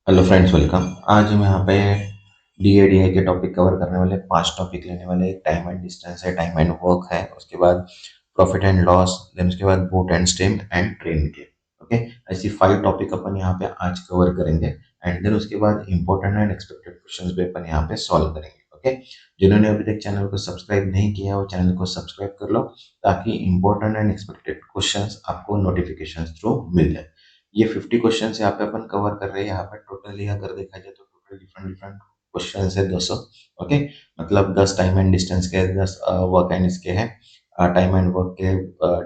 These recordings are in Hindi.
Hello friends, welcome. आज हम यहाँ पे डीएडीए के टॉपिक कवर करने वाले 5 टॉपिक लेने वाले। एक टाइम एंड डिस्टेंस है, टाइम एंड वर्क है, उसके बाद प्रॉफिट एंड लॉस, देन उसके बाद boat and stem and train के। ओके, ऐसी 5 टॉपिक अपन यहाँ पे आज कवर करेंगे। एंड देन उसके बाद इंपॉर्टेंट एंड एक्सपेक्टेड क्वेश्चंस भी अपन यहाँ पे सॉल्व करेंगे। ओके, जिन्होंने अभी तक चैनल को सब्सक्राइब नहीं किया वो चैनल को सब्सक्राइब कर लो, ताकि इंपॉर्टेंट एंड एक्सपेक्टेड क्वेश्चंस आपको नोटिफिकेशन थ्रू मिल जाए। ये 50 क्वेश्चन यहाँ पे अपन कवर कर रहे हैं। यहाँ पे टोटली अगर देखा जाए तो टोटल डिफरेंट डिफरेंट क्वेश्चन है 200। ओके, मतलब 10 टाइम एंड डिस्टेंस के, 10 वर्क एंड इसके हैं, टाइम एंड वर्क के,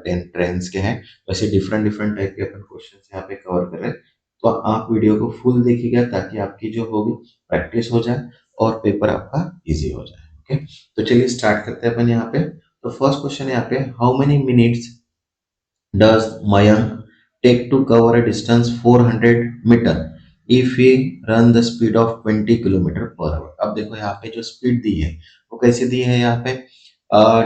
10 ट्रेन्स के हैं। वैसे डिफरेंट डिफरेंट टाइप के अपन क्वेश्चन यहाँ पे कवर कर रहे हैं। तो आप वीडियो को फुल देखिएगा ताकि आपकी जो होगी प्रैक्टिस हो जाए और पेपर आपका इजी हो जाए। ओके, तो चलिए स्टार्ट करते हैं अपन यहाँ पे। तो फर्स्ट क्वेश्चन यहाँ पे, how many minutes does Mayank take to cover a distance 400 metre if he run the speed of 20 kilometre per hour. अब देखो यहाँ पे जो स्पीड दी है वो कैसे दी है। यहाँ पे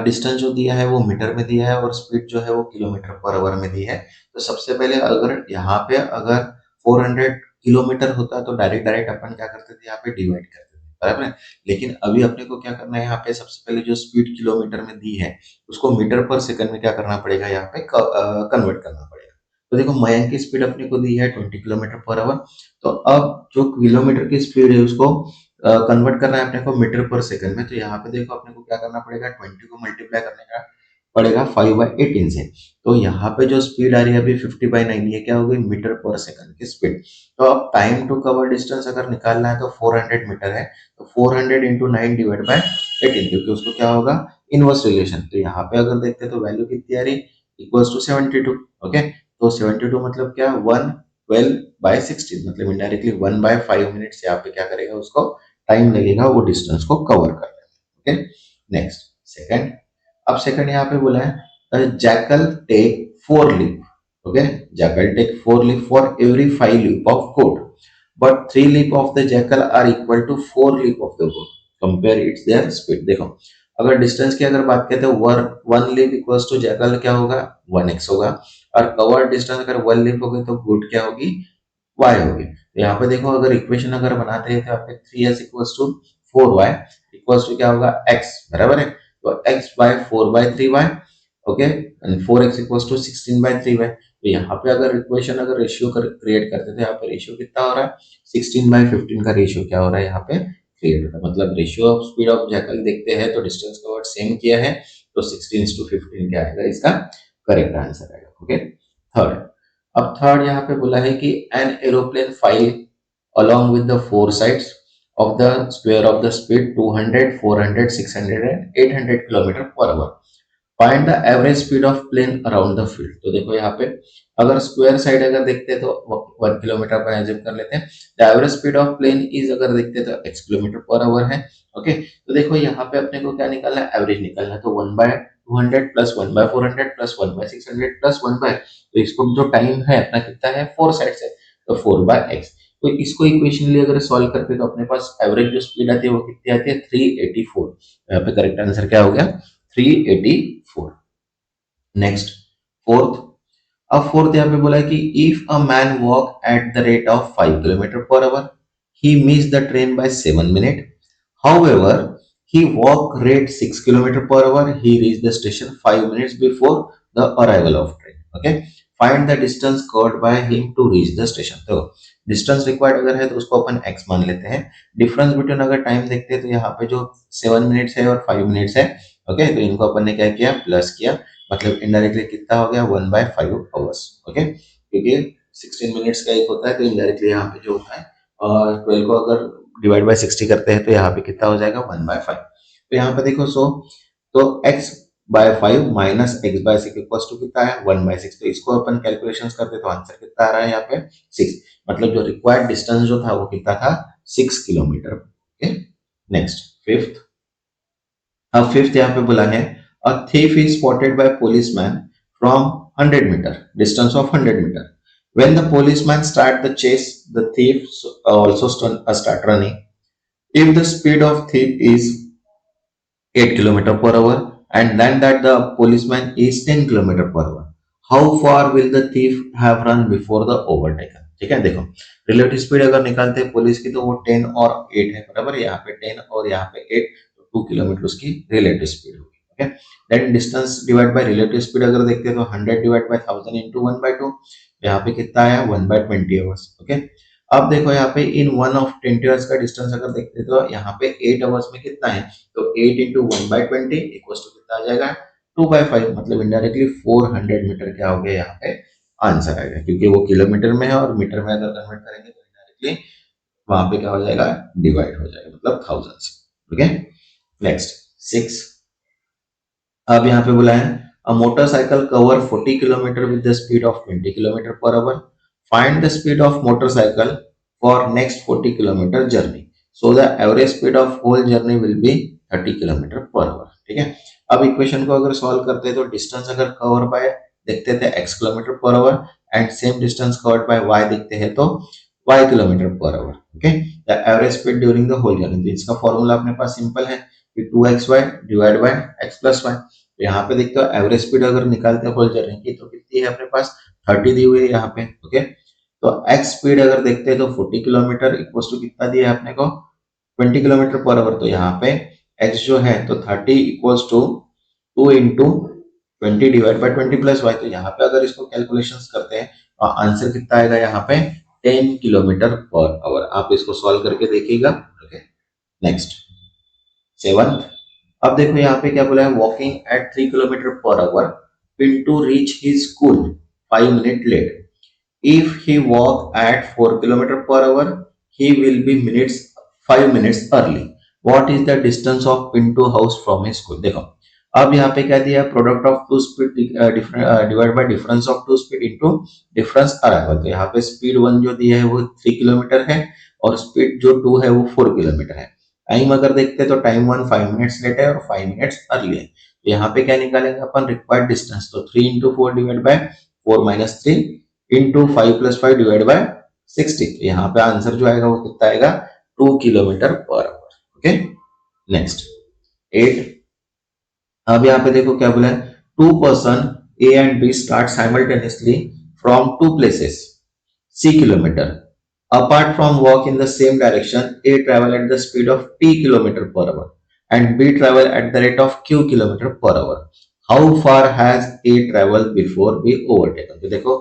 डिस्टेंस जो दिया है वो मीटर में दिया है और स्पीड जो है वो किलोमीटर पर आवर में दी है। तो सबसे पहले अगर यहाँ पे अगर 400 किलोमीटर होता तो डायरेक्ट डायरेक्ट अपन क्या करते थे, यहाँ पे डिवाइड करते थे, बराबर है। लेकिन अभी अपने को क्या करना है, यहाँ पे सबसे पहले जो स्पीड किलोमीटर में दी है उसको मीटर पर सेकंड में क्या करना पड़ेगा, यहाँ पे कन्वर्ट करना पड़ेगा। तो देखो मयंक की स्पीड अपने को दी है 20 किलोमीटर पर आवर। तो अब जो किलोमीटर की स्पीड है उसको कन्वर्ट करना है अपने को मीटर पर सेकंड में। तो यहाँ पे देखो अपने को क्या करना पड़ेगा, 20 को मल्टीप्लाई करने का पड़ेगा 5/18 से। तो यहाँ पे जो स्पीड आ रही है अभी 50/9, ये क्या होगी, मीटर पर सेकंड की स्पीड। तो अब टाइम टू कवर डिस्टेंस अगर निकालना है तो 400 मीटर है, तो 400 इंटू 9 डिवाइड बाय 18, क्योंकि उसको क्या होगा, इनवर्स रिलेशन। तो यहाँ पे अगर देखते हैं तो वैल्यू कितनी आ रही, इक्वल्स टू 72। ओके, तो 72 मतलब क्या, 112/16, मतलब इनडायरेक्टली 1/5 मिनट्स यहाँ पे क्या करेगा, उसको टाइम लगेगा वो डिस्टेंस को कवर करने में। Okay, next second. अब सेकंड यहाँ पे बोला है, jackal take 4 leap. Okay, jackal take 4 leap for every 5 leap of code, but 3 leap of the jackal are equal to 4 leap of the code, compare its their speed. देखो अगर डिस्टेंस की अगर बात करते हैं, 1 लीप इक्वल्स टू जैकल क्या होगा, 1x होगा। और कवर डिस्टेंस अगर 1 लीप हो गई तो गुड क्या होगी, y होगी। तो यहाँ पे देखो अगर इक्वेशन अगर बनाते हैं तो यहाँ पे 3s equals to 4y equals to क्या होगा, x, बराबर है। तो x by 4/3y। Okay, and 4x equals to 16/3y। तो यहाँ पे अगर इक्वेशन अगर रेशियो क्रिएट करते थे, यहाँ पे रेशियो कितना हो रहा है, 16/15 का रेशियो क्या हो रहा है यहाँ पे क्रिएट होता है। मतलब ratio of speed of jackal देखते हैं तो डिस्टेंस कवर्ड सेम किया है, तो 16:15 क्या आएगा, इसका करेक्ट आंसर आएगा। Okay, third. अब थर्ड यहाँ पे बोला है कि an aeroplane file along with the four sides of the square of the speed 200, 400, 600 and 800 kilometre per hour. Find the average speed of plane around the field. तो देखो यहाँ पे अगर स्क्वायर साइड अगर देखते हैं तो 1 किलोमीटर पर एज्यूम कर लेते हैं। The average speed of plane is अगर देखते हैं तो x किलोमीटर पर आवर है। ओके, तो देखो यहाँ पे अपने को क्या निकालना है, एवरेज निकालना है। तो 1/200 प्लस 1/400 प्लस 1/600 प्लस 1 तो इसको जो टाइम है अपना कितना है, 4 साइड से, तो 4/x। तो इसको इक्वेशनली अगर सॉल्व करते तो अपने पास एवरेज जो स्पीड आती है वो कितनी आती है, 384। यहाँ पे करेक्ट आंसर क्या हो गया, 384। Next fourth. अब फोर्थ यहाँ पे बोला है कि if a man walk at the rate of 5 kilometre per hour, he miss the train by 7 minute. However, he walk rate 6 kilometer per hour. He reached the station 5 minutes before the arrival of train. Okay. Find the distance covered by him to reach the station. तो डिस्टेंस रिक्वायर्ड अगर है तो उसको अपन x मान लेते हैं। डिफरेंस बिटवीन अगर टाइम देखते हैं तो यहाँ पे जो 7 मिनट्स है और 5 मिनट्स है। ओके, तो इनको अपन ने क्या किया, प्लस किया, मतलब इनडायरेक्टली कितना हो गया, 1/5 आवर्स। ओके, क्योंकि 16 मिनट्स का एक होता है, तो इनडायरेक्टली यहाँ पे जो होता है और 12 को अगर डिवाइड बाय 60 करते हैं तो यहाँ पे कितना हो जाएगा, 1/5। तो यहाँ पे देखो तो x/5 minus x/6 equal to कितना है, 1/6। तो इसको अपन कैलकुलेशंस करते तो आंसर कितना आ रहा है यहाँ पे, 6। मतलब जो रिक्वायर्ड डिस्टेंस जो था वो कितना था, 6 किलोमीटर। Okay, next fifth. अब फिफ्थ यहाँ पे बोला है, a thief is spotted by policeman from 100 metre, distance of 100 metre. When the policeman start the chase, the thief also start running. If the speed of thief is 8 kilometer per hour and then that the policeman is 10 kilometer per hour, how far will the thief have run before the overtaken? ठीक है, देखो रिलेटिव स्पीड अगर निकालते हैं पुलिस की तो वो 10 और 8 है, बराबर, यहाँ पे 10 और यहाँ पे 8, तो 2 किलोमीटर उसकी रिलेटिव स्पीड होगी। Okay, then distance divide by relative speed अगर देखते हैं तो 100 डिवाइड बाय 1000 इंटू 1/2, यहाँ पे कितना आया 1/20 आवर्स। ओके, अब देखो यहाँ पे इन 1 ऑफ 20 आवर्स का डिस्टेंस अगर देखते हैं तो यहाँ पे 8 आवर्स में कितना है, तो 8 इंटू 1/20 इक्वल्स टू कितना आ जाएगा 2/5, मतलब इनडायरेक्टली 400 मीटर क्या हो गया यहाँ पे आंसर आएगा, क्योंकि वो किलोमीटर में है और मीटर में अगर कन्वर्ट करेंगे तो डायरेक्टली वहां पे क्या हो जाएगा, डिवाइड हो जाएगा, मतलब 1000 से। Okay, next 6। अब यहाँ पे बोला है a motorcycle cover 40 kilometre with the speed of 20 kilometre per hour, find the speed of motorcycle for next 40 kilometre journey, so the average speed of whole journey will be 30 kilometre per hour. ठीक है, अब इक्वेशन को अगर सॉल्व करते हैं तो डिस्टेंस अगर कवर बाय देखते थे x kilometre per hour and same distance covered by y देखते हैं तो y kilometre per hour. Okay, the average speed during the whole journey, तो इसका फॉर्मूला अपने पास सिंपल है कि 2xy divide by x plus y. तो यहाँ पे देखते हो एवरेज स्पीड अगर निकालते हैं होल जर्नी की तो कितनी है अपने पास 30 दी हुई है यहाँ पे। ओके, तो x स्पीड अगर देखते हैं तो 40 किलोमीटर इक्वल टू कितना दिया है अपने को 20 किलोमीटर पर आवर, तो यहाँ पे x जो है तो 30 equals to 2 into 20 divide by 20 plus y. तो यहाँ पे अगर इसको कैलकुलेशंस करते हैं तो आंसर कितना आएगा यहाँ पे 10 किलोमीटर पर आवर। आप इसको सॉल्व करके देखिएगा। Okay, next 7। अब देखो यहाँ पे क्या बोला है, walking at 3 kilometre per hour Pintu reach his school 5 minute late, if he walk at 4 kilometer per hour he will be minutes 5 minutes early, what is the distance of Pinto house from his school। देखो अब यहाँ पे क्या दिया, product of two speed divide by difference of two speed into difference arrival. तो यहाँ पे स्पीड 1 जो दिया है वो 3 किलोमीटर है और स्पीड जो 2 है वो 4 किलोमीटर है। टाइम अगर देखते हैं तो टाइम 1 5 मिनट्स लेट है और 5 मिनट्स अर्ली है। तो यहाँ पे क्या निकालेंगे अपन, रिक्वायर्ड डिस्टेंस, तो 3 into 4 divide by 4 minus 3 into 5 plus 5 divide by 60। तो यहाँ पे आंसर जो आएगा वो कितना आएगा 2 kilometre per hour. Okay, next 8। अब यहाँ पे देखो क्या बोला है, two person A and B start simultaneously from two places c kilometer apart from walk in the same direction, a travel at the speed of t kilometer per hour and b travel at the rate of q kilometer per hour, how far has a traveled before b overtaken। तो देखो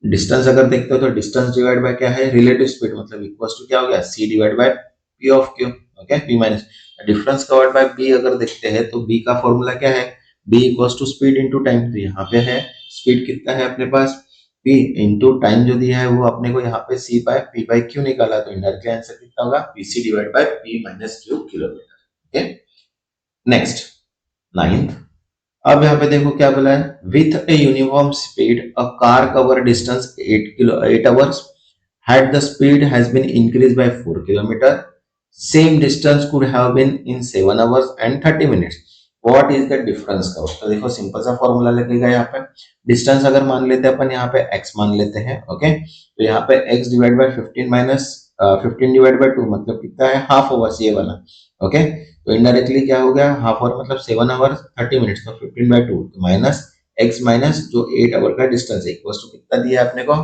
डिस्टेंस अगर देखते हो तो डिस्टेंस डिवाइड बाय क्या है, रिलेटिव स्पीड, मतलब इक्वल्स टू क्या हो गया c divide by p of q। Okay, p minus difference covered by b अगर देखते हैं तो b का फॉर्मूला क्या है, b equals to speed into time. तो यहाँ पे है स्पीड कितना है अपने पास p इनटू टाइम जो दिया है वो अपने को यहाँ पे c by p by q निकाला, तो इनडायरेक्टली आंसर कितना होगा pc divide by p minus q kilometre. Okay, next 9th। अब यहाँ पे देखो क्या बोला है, with a uniform speed a car cover distance 8 hours, had the speed has been increased by 4 kilometer, same distance could have been in 7 hours and 30 minutes, what is the difference cover। तो देखो सिंपल सा फॉर्मूला लगेगा, यहाँ पे डिस्टेंस अगर मान लेते हैं अपन, यहाँ पे x मान लेते हैं। ओके, तो यहाँ पे x divide bye 15 minus 15 divide by 2 मतलब कितना है हाफ आवर्स ये वाला। ओके, तो इनडायरेक्टली क्या हो गया, हाफ आवर मतलब 7 आवर 30 मिनट्स, तो 15 बाय 2 माइनस x माइनस जो 8 आवर का डिस्टेंस है इक्वल्स टू कितना दिया आपने को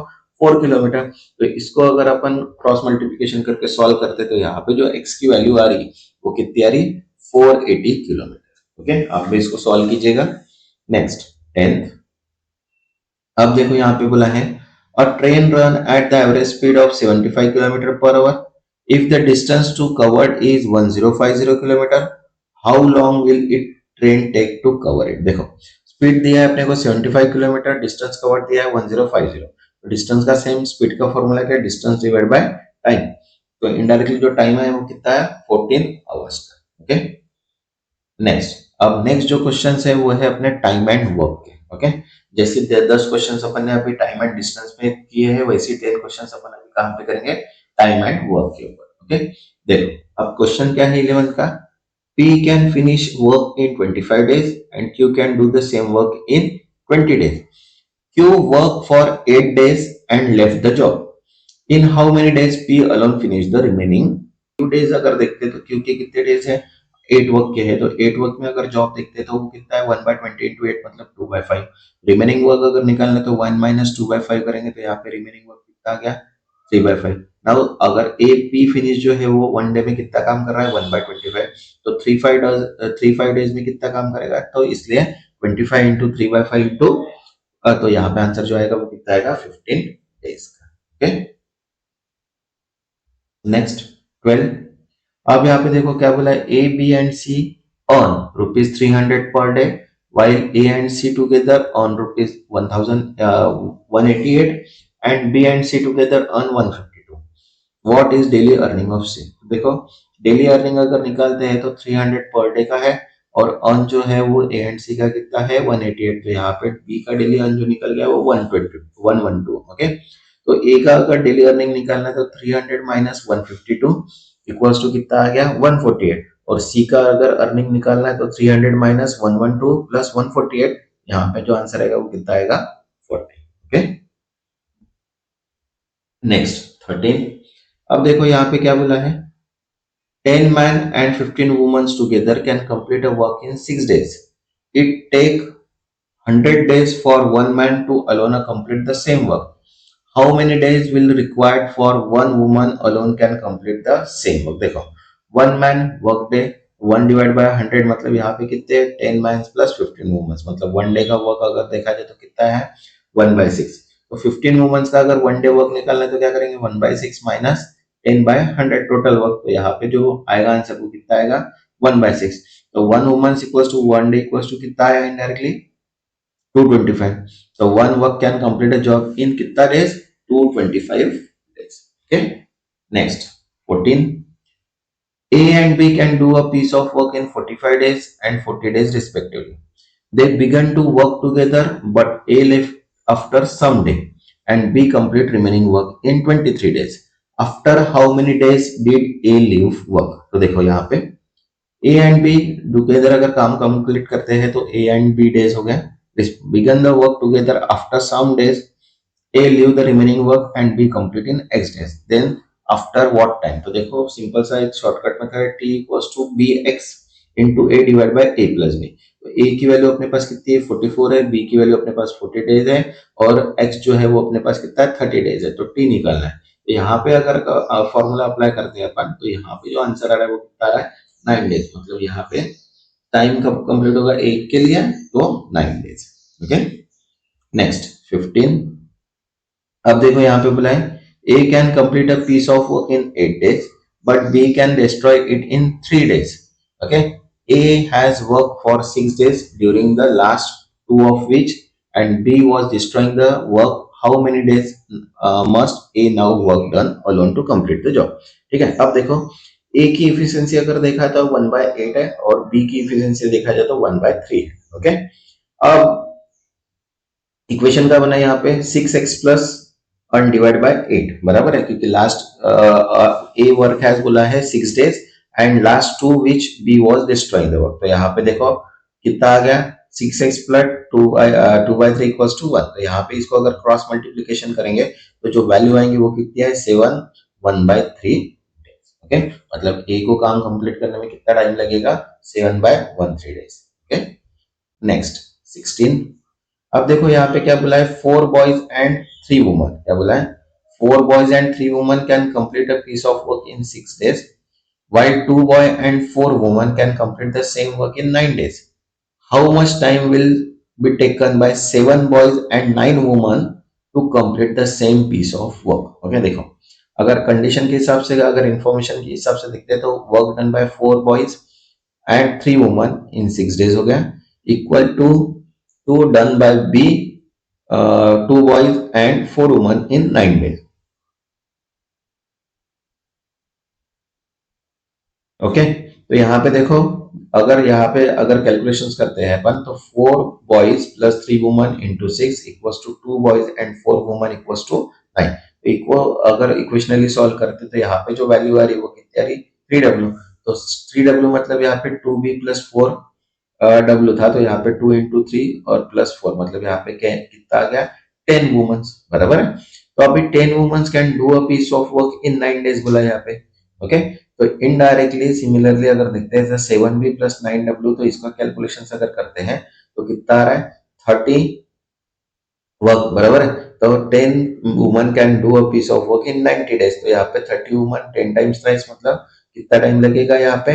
4 किलोमीटर। तो इसको अगर अपन क्रॉस मल्टीप्लिकेशन करके सॉल्व करते तो यहाँ पे जो x की वैल्यू आ रही वो कितनी आ रही 480 किलोमीटर। ओके, आप भी इसको सॉल्व कीजिएगा। Next 10th। अब देखो यहाँ पे बोला है a train run at the average speed of 75 kilometre per hour, if the distance to covered is 1050 kilometre, how long will it train take to cover it. देखो स्पीड दिया है अपने को 75 किलोमीटर, डिस्टेंस कवर्ड दिया है 1050, तो डिस्टेंस का सेम स्पीड का फॉर्मूला क्या है, डिस्टेंस डिवाइड बाय टाइम। तो इनडायरेक्टली जो टाइम है वो कितना है 14 आवर्स का। Okay, next. अब नेक्स्ट जो क्वेश्चन है वो है अपने टाइम एंड वर्क के। ओके, जैसे 10 क्वेश्चन अपन ने अभी टाइम एंड डिस्टेंस में किए हैं, वैसे 10 क्वेश्चन अपन अभी कहां पे करेंगे, टाइम एंड वर्क के ऊपर। ओके, देखो अब क्वेश्चन क्या है 11 का, P can finish work in 25 days and Q can do the same work in 20 days. Q worked for 8 days and left the job. In how many days P alone finished the remaining 2 days। अगर देखते तो Q के कितने डेज है 8 वर्क के है, तो 8 वर्क में अगर जॉब देखते तो वो कितना है 1/20 इंटू 8 मतलब 2/5। रिमेनिंग वर्क अगर निकालना तो 1 माइनस 2/5 करेंगे तो यहाँ पे रिमेनिंग वर्क कितना आ गया 3/5। नाउ अगर ए पी फिनिश जो है वो वन डे में कितना काम कर रहा है, 1/25, तो 3 5 डेज में कितना काम करेगा, तो इसलिए 25 इंटू 3/5 इंटू, तो यहाँ पे आंसर जो आएगा वो कितना आएगा, 15 डेज का। Okay, next 12। अब यहाँ पे देखो क्या बोला है, A B and C earn ₹300 per day, while A and C together earn ₹1,188 and B and C together earn 152। What is daily earning of C. देखो डेली अर्निंग अगर निकालते हैं तो 300 पर डे का है, और अर्न जो है वो ए एंड सी का कितना है, 188। तो यहाँ पे बी का डेली अर्न जो निकल गया वो 112। ओके, तो ए का अगर डेली अर्निंग निकालना है तो 300 माइनस 152 इक्वल्स टू कितना आ गया, 148। और सी का अगर अर्निंग निकालना है तो 300 माइनस 112 प्लस 148, यहाँ पे जो आंसर आएगा वो कितना आएगा, 40। Okay, next 13। अब देखो यहाँ पे क्या बोला है, 10 men and 15 women together can complete a work in 6 days. It take 100 days for one man to alone complete the same work. How many days will required for one woman alone can complete the same work? देखो, वन मैन वर्क डे, 1/100 मतलब यहाँ पे कितने, 10 मैन प्लस 15 वुमेन्स, मतलब वन डे का वर्क अगर देखा जाए तो कितना है, 1/6। तो 15 वुमेन्स का अगर वन डे वर्क निकालना है तो क्या करेंगे, 1/6 माइनस 10/100 टोटल वर्क। तो यहाँ पे जो आएगा आंसर वो कितना आएगा, 1/6। तो one womens equals to one day equals to कितना आया indirectly, 225। So one work can complete a job in कितना days, 225 days। Okay, next 14। A and B can do a piece of work in 45 days and 40 days respectively. They began to work together, but A left after some day and B complete remaining work in 23 days. After how many days did A leave work? तो देखो यहाँ पे ए एंड बी टुगेदर अगर काम कंप्लीट करते हैं तो ए एंड बी डेज हो गया, begin the work together after some days, A leave the remaining work and B complete in X days, then after what time. तो देखो सिंपल सा एक शॉर्टकट मेथड है, T equals to B X into A divide by A plus B. तो ए की वैल्यू अपने पास कितनी है, 44 है, बी की वैल्यू अपने पास 40 डेज है, और एक्स जो है वो अपने पास कितना है, 30 डेज है। तो टी निकालना है, तो यहाँ पे अगर फॉर्मूला अप्लाई करते हैं अपन, तो यहाँ पे जो आंसर आ रहा है वो कितना आ रहा है, 9 डेज। मतलब यहाँ पे टाइम कब कंप्लीट होगा एक के लिए, तो 9 डेज। Okay, next 15। अब देखो यहाँ पे बोला है, A can complete a piece of work in 8 days but B can destroy it in 3 days। Okay, A has work for 6 days during the last two of which and B was destroying the work, how many days must A now work done alone to complete the job. ठीक है, अब देखो ए की इफिशियंसी अगर देखा तो 1/8 है, और बी की इफिशियंसी देखा जाए तो 1/3 है। ओके, अब इक्वेशन का बना यहाँ पे 6x plus one divide bye 8 बराबर है, क्योंकि लास्ट ए वर्क हैज बोला है 6 days and last two which B was destroying the work. तो यहाँ पे देखो कितना आ गया, 6x प्लस 2/3 इक्वल्स टू 1। तो यहाँ पे इसको अगर क्रॉस मल्टीप्लीकेशन करेंगे तो जो वैल्यू आएंगी वो कितनी है, 7 1/3। ओके, मतलब ए को काम कंप्लीट करने में कितना टाइम लगेगा, 7/13 डेज। Okay, next 16। अब देखो यहाँ पे क्या बोला है, 4 boys and 3 women। क्या बोला है, 4 boys and 3 women can complete a piece of work in 6 days, while 2 boy and 4 women can complete the same work in 9 days। How much time will be taken by 7 boys and 9 women to complete the same piece of work. Okay, देखो अगर कंडीशन के हिसाब से, अगर इंफॉर्मेशन के हिसाब से देखते हैं तो work done by 4 boys and 3 women इन 6 days हो गया, equal to done by B 2 boys and 4 women इन 9 days। ओके, तो यहाँ पे देखो अगर यहाँ पे अगर कैलकुलेशंस करते हैं अपन, तो 4 boys plus 3 women into 6 equals to 2 boys and 4 women equals to 9। Equal अगर इक्वेशनली सॉल्व करते तो यहाँ पे जो वैल्यू आ रही है वो कितनी आ रही, 3w। तो 3w मतलब यहाँ पे 2b प्लस 4 w था, तो यहाँ पे 2 into 3 और प्लस 4 मतलब यहाँ पे कितना आ गया, 10 वुमेन्स बराबर है। तो अभी 10 womens can do a piece of work in 9 days बोला यहाँ पे। ओके, तो इनडायरेक्टली सिमिलरली अगर देखते हैं 7b प्लस 9w, तो इसका कैलकुलेशन अगर करते हैं तो कितना आ रहा है, 30 वर्क बराबर है। तो 10 woman can do a piece of work in 90 days, तो यहाँ पे 30 वुमन 10 टाइम्स थ्राइस मतलब कितना टाइम लगेगा, यहाँ पे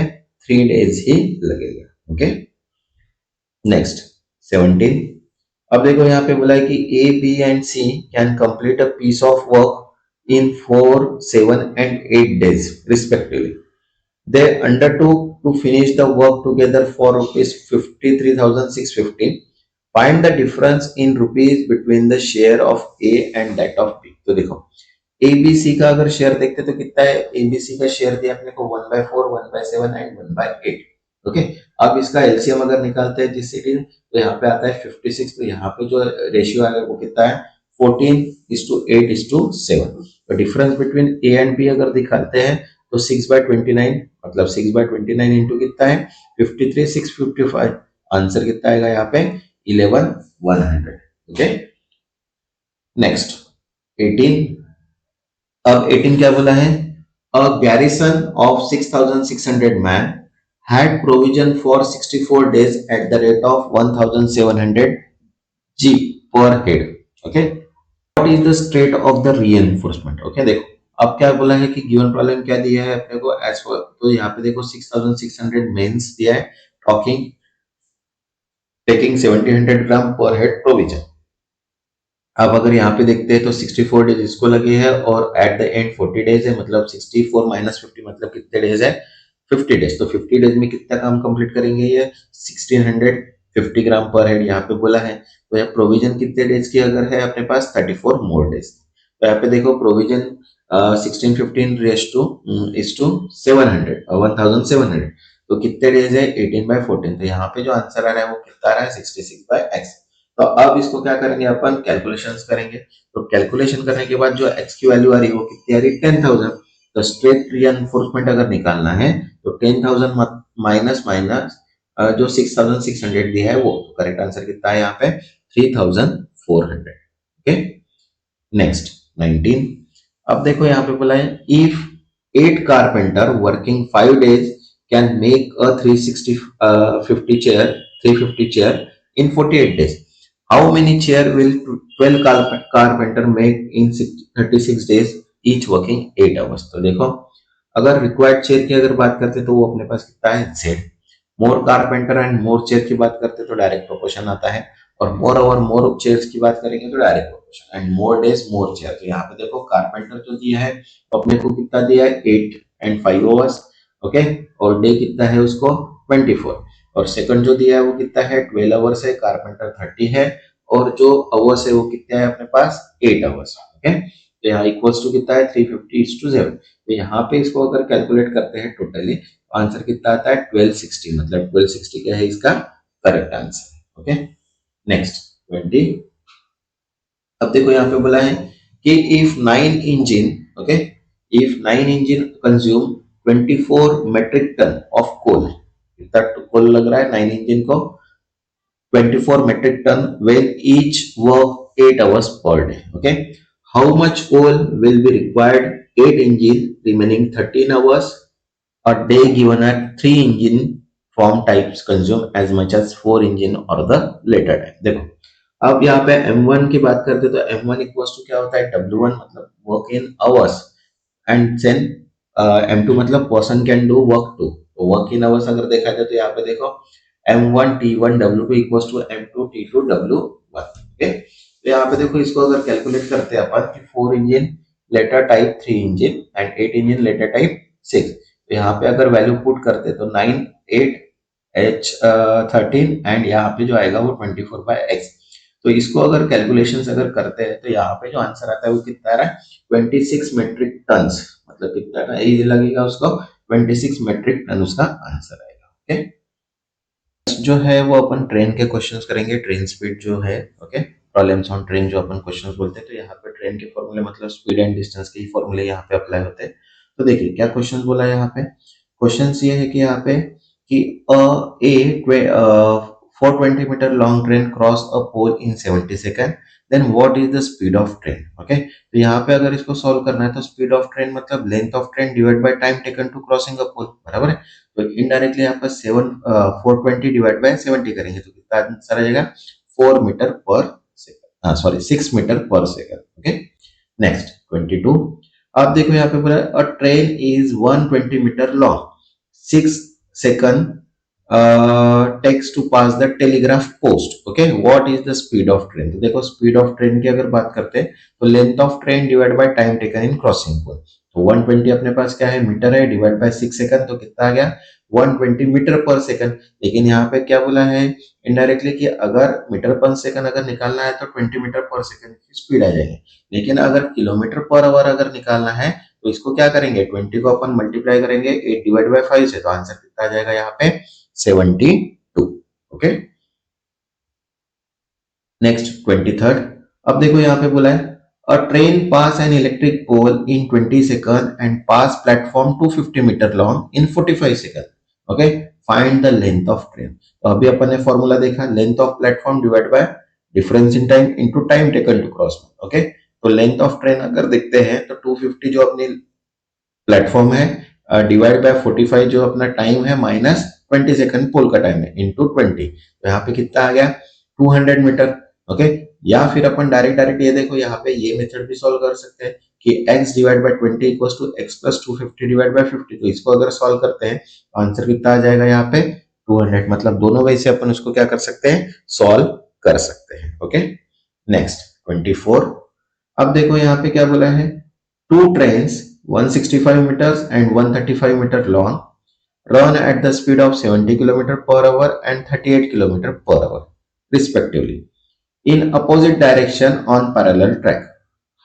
3 डेज ही लगेगा। Okay, next 17। अब देखो यहाँ पे बोला है कि A B and C can complete a piece of work in 4, 7 and 8 days respectively. They undertook to finish the work together for rupees 53,650. Find the difference in rupees between the share of A and that of B. तो देखो ABC का अगर शेयर देखते तो कितना है, ABC का शेयर दिया अपने को 1/4, 1/7 एंड 1/8। ओके, अब इसका एलसीएम अगर निकालते हैं जिस सिटी तो यहाँ पे आता है 56, तो यहाँ पे जो रेशियो आएगा वो कितना है 14:8:7। तो difference between A and B अगर दिखाते हैं तो 6/29 मतलब 6/29 इंटू कितना है 53,655, आंसर कितना आएगा यहाँ पे 11,100। Okay, next 18। अब 18 क्या बोला है, a garrison of 6,600 man had provision for 64 days at the rate of 1,700 G per head. Okay, what is the state of the reinforcement? Okay, देखो अब क्या बोला है कि गिवन प्रॉब्लम क्या दिया है अपने को एज पर, तो यहाँ पे देखो 6,600 मेंस दिया है, टॉकिंग टेकिंग 1700 ग्राम पर हेड प्रोविजन। अब अगर यहाँ पे देखते हैं तो 64 डेज इसको लगे हैं और एट द एंड 40 डेज है, मतलब 64 माइनस 50 मतलब कितने डेज है 50 डेज। तो 50 डेज में कितना काम कंप्लीट करेंगे ये 1650 ग्राम पर हेड यहाँ पे बोला है। तो यह प्रोविजन कितने डेज की अगर है अपने पास 34 मोर डेज। तो यहाँ पे देखो provision 1615 race to is to 700 1700, तो कितने डेज है 18/14। तो यहाँ पे जो आंसर आ रहा है वो कितना आ रहा है 66/x। तो अब इसको क्या करेंगे अपन कैलकुलेशंस करेंगे। तो कैलकुलेशन करने के बाद जो x की वैल्यू आ रही है वो कितनी आ रही है 10,000। तो स्ट्रेट रीइंफोर्समेंट अगर निकालना है तो 10,000 माइनस माइनस जो 6,600 दिया है वो, तो करेक्ट आंसर कितना है यहाँ पे 3,400। Okay, next 19। अब देखो यहाँ पे बोला है if 8 carpenter working 5 days can make a 350 chair in 48 days. How many chair will 12 carpenter make in 36 days each working 8 hours? तो देखो अगर रिक्वायर्ड चेयर की अगर बात करते तो वो अपने पास कितना है z। More carpenter and more chair की बात करते तो डायरेक्ट प्रोपोर्शन आता है, और मोर ओवर मोर चेयर्स की बात करेंगे तो direct proportion, and more days more chair. तो यहाँ पे देखो कारपेंटर जो दिया है तो अपने को कितना दिया है 8 एंड 5 आवर्स। ओके, और डे कितना है उसको 24, और सेकंड जो दिया है वो कितना है 12 आवर्स है, कारपेंटर 30 है, और जो आवर्स है वो कितना है अपने पास 8 आवर्स। ओके, तो यहाँ इक्वल्स टू कितना है 350:7। तो यहाँ पे इसको अगर कैलकुलेट करते हैं टोटली आंसर कितना आता है 1260, मतलब 1260 क्या है इसका करेक्ट आंसर। Okay, next 20। अब देखो यहाँ पे बोला है कि if 9 engine, okay, if 9 engine consume 24 metric ton of coal, कितना कोल लग रहा है 9 इंजन को 24 metric ton when each work 8 hours per day. Okay, how much coal will be required 8 engine remaining 13 hours a day given at 3 engine form types consume as much as 4 engine or the later time। देखो अब यहाँ पे M1 की बात करते तो M1 इक्वल्स टू क्या होता है W1 मतलब work in hours, and then M2 मतलब person can do work two. तो वर्क इन आवर्स अगर देखा जाए तो यहाँ पे देखो M1 T1 W2 equals to M2 T2 W1। Okay, तो यहाँ पे देखो इसको अगर कैलकुलेट करते हैं अपन कि 4 engine letter type 3 engine and 8 engine letter type 6, तो यहाँ पे अगर वैल्यू पुट करते तो 9 8 H 13 एंड यहाँ पे जो आएगा वो 24/x। तो इसको अगर कैलकुलेशंस अगर करते हैं तो यहाँ पे जो आंसर आता है वो कितना आ रहा है 26 मेट्रिक टन्स, मतलब कितना का ये लगेगा उसको 26 मेट्रिक टन उसका आंसर आएगा। ओके, जो है वो अपन ट्रेन के क्वेश्चंस करेंगे, ट्रेन स्पीड जो है। ओके, प्रॉब्लम्स ऑन ट्रेन जो अपन क्वेश्चंस बोलते हैं, तो यहाँ पे ट्रेन के फॉर्मूले मतलब स्पीड एंड डिस्टेंस के ही फॉर्मूले यहाँ पे अप्लाई होते हैं। तो देखिए क्या क्वेश्चंस बोला है यहाँ पे, क्वेश्चंस ये है कि यहाँ पे कि a 420 metre long train cross a pole in 70 second, then what is the speed of train. Okay, तो यहाँ पे अगर इसको सॉल्व करना है तो स्पीड ऑफ ट्रेन मतलब length of train divide by time taken to crossing a pole, बराबर है। तो इनडायरेक्टली यहाँ पर 420 डिवाइड बाय 70 करेंगे तो कितना आंसर आ जाएगा 4 metre per second. Sorry 6 metre per second. Okay, next 22। अब देखो यहाँ पे बोला a train is 120 metre long, 6 second takes to pass the telegraph post. Okay, what is the speed of train? तो देखो स्पीड ऑफ ट्रेन की अगर बात करते हैं तो length of train divide by time taken in crossing pole. तो 120 अपने पास क्या है, मीटर है, डिवाइड बाय 6 सेकंड, तो कितना आ गया 120 मीटर पर सेकंड। लेकिन यहाँ पे क्या बोला है इनडायरेक्टली कि अगर मीटर पर सेकंड अगर निकालना है तो 20 मीटर पर सेकंड की स्पीड आ जाएगी। लेकिन अगर किलोमीटर पर आवर अगर निकालना है तो इसको क्या करेंगे, 20 को अपन मल्टीप्लाई करेंगे 8 डिवाइड बाय 5 से, तो आंसर कितना आ जाएगा यहाँ पे 72। Okay, next 23rd। अब देखो यहाँ पे बोला है a train pass an electric pole in 20 second and pass platform 250 metre long in 45 second. Okay, find the length of train. तो अभी अपन ने फॉर्मूला देखा, length of platform divide by difference in time into time taken to cross. Okay, तो लेंथ ऑफ ट्रेन अगर देखते हैं तो 250 जो अपनी प्लेटफॉर्म है डिवाइड बाय 45 जो अपना टाइम है माइनस 20 सेकंड पोल का टाइम है इनटू 20, तो यहाँ पे कितना आ गया 200 मीटर। ओके, या फिर अपन डायरेक्ट डायरेक्ट ये देखो यहाँ पे ये मेथड भी सॉल्व कर सकते हैं कि x divide by 20 equals to x plus 250 divide by 50। तो इसको अगर सॉल्व करते हैं तो आंसर कितना आ जाएगा यहाँ पे 200। मतलब दोनों वे से अपन उसको क्या कर सकते हैं, सॉल्व कर सकते हैं। Okay, next 24। अब देखो यहाँ पे क्या बोला है, to trains 165 meters and 135 meter long run at the speed of 70 km per hour and 38 km per hour respectively in opposite direction on parallel track.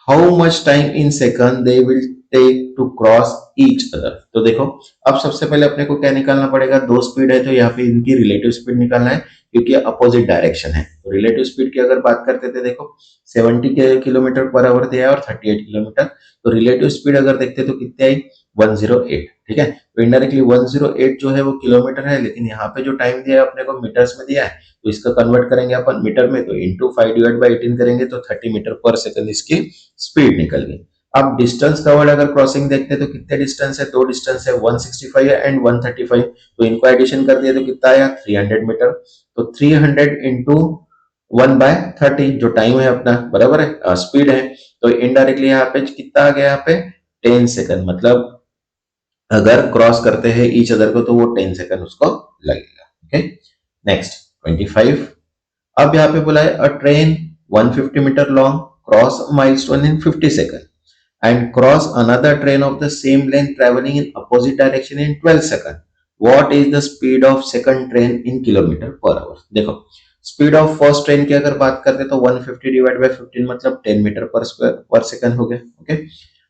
How much time in second they will take to cross each other? तो देखो अब सबसे पहले अपने को क्या निकालना पड़ेगा, दो स्पीड है तो यहाँ पे इनकी रिलेटिव स्पीड निकालना है क्योंकि अपोजिट डायरेक्शन है। तो रिलेटिव स्पीड की अगर बात करते थे देखो 70 किलोमीटर पर आवर दिया है और 38 किलोमीटर, तो रिलेटिव स्पीड अगर देखते तो कितनी आई 108। ठीक है, तो इनडायरेक्टली 108 जो है वो किलोमीटर है, लेकिन यहाँ पे जो टाइम दिया है अपने को मीटर्स में दिया है, तो इसका कन्वर्ट करेंगे अपन मीटर में, तो इंटू 5 डिवाइड बाई 18 करेंगे तो 30 मीटर पर सेकंड इसकी स्पीड निकल गई। अब डिस्टेंस कवर्ड अगर क्रॉसिंग देखते हैं तो कितने डिस्टेंस है, दो डिस्टेंस है 165 एंड 135, तो इनको एडिशन कर दिया तो कितना आया 300 मीटर। तो 300 इंटू 1/30 जो टाइम है अपना बराबर है स्पीड है, तो इनडायरेक्टली यहाँ पे कितना आ गया यहाँ पे 10 सेकंड। मतलब अगर क्रॉस करते हैं ईच अदर को तो वो 10 सेकंड उसको लगेगा। Okay, next 25। अब यहाँ पे बोला है a train 150 metre long cross milestone in 50 second and cross another train of the same length traveling in opposite direction in 12 seconds. What is the speed of second train in kilometer per hour? देखो स्पीड ऑफ फर्स्ट ट्रेन की अगर बात करते तो 150 डिवाइड बाय 15 मतलब 10 मीटर पर स्क्वायर पर सेकंड हो गया। ओके,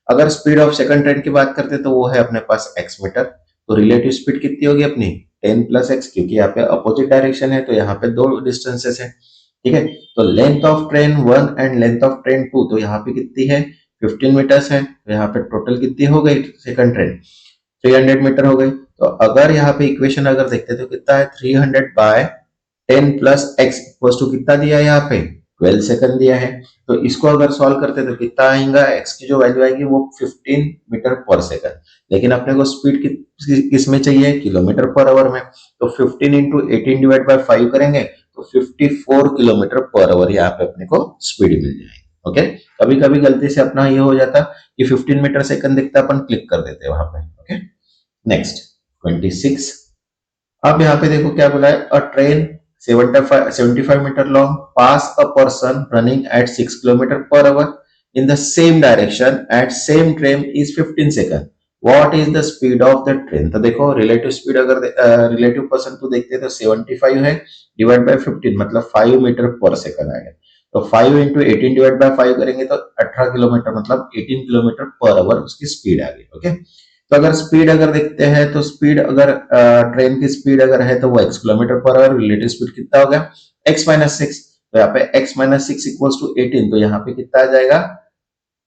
अगर स्पीड ऑफ सेकंड ट्रेन की बात करते तो वो है अपने पास x मीटर, तो रिलेटिव स्पीड कितनी होगी अपनी 10 प्लस x, क्योंकि यहाँ पे अपोजिट डायरेक्शन है तो यहाँ पे दो डिस्टेंसेस है। ठीक है, तो length of train 1 and length of train 2, तो यहाँ पे कितनी है 15 मीटर्स है, तो यहाँ पे टोटल कितनी हो गई सेकंड ट्रेन 300 मीटर हो गई। तो अगर यहाँ पे इक्वेशन अगर देखते तो कितना है 300 by 10 plus x equals to कितना दिया है यहाँ पे 12 सेकंड दिया है। तो इसको अगर सॉल्व करते तो कितना आएगा, एक्स की जो वैल्यू आएगी वो 15 मीटर पर सेकंड, लेकिन अपने को स्पीड किस में चाहिए किलोमीटर पर आवर में, तो 15 इंटू 18 डिवाइड बाय 5 करेंगे तो 54 किलोमीटर पर आवर यहाँ पे अपने को स्पीड मिल जाएगी। ओके, कभी कभी गलती से अपना ये हो जाता कि 15 मीटर सेकंड दिखता अपन क्लिक कर देते वहां पे। Okay, next 26। अब यहाँ पे देखो क्या बोला है a train 75 metre long pass a person running at 6 kilometre per hour in the same direction at same train is 15 second. What is the speed of the train? तो देखो रिलेटिव स्पीड अगर रिलेटिव पर्सन को देखते तो 75 है डिवाइड बाय 15 मतलब 5 मीटर पर सेकंड आएगा। तो 5 इंटू 18 डिवाइड बाय 5 करेंगे तो 18 किलोमीटर मतलब 18 किलोमीटर पर आवर उसकी स्पीड आ गई। ओके, तो अगर स्पीड अगर देखते हैं तो स्पीड अगर ट्रेन की स्पीड अगर है तो वो x kilometre per our, relative speed कितना हो गया x माइनस 6, तो यहाँ पे x माइनस 6 इक्वल्स टू 18, तो यहाँ पे कितना आ जाएगा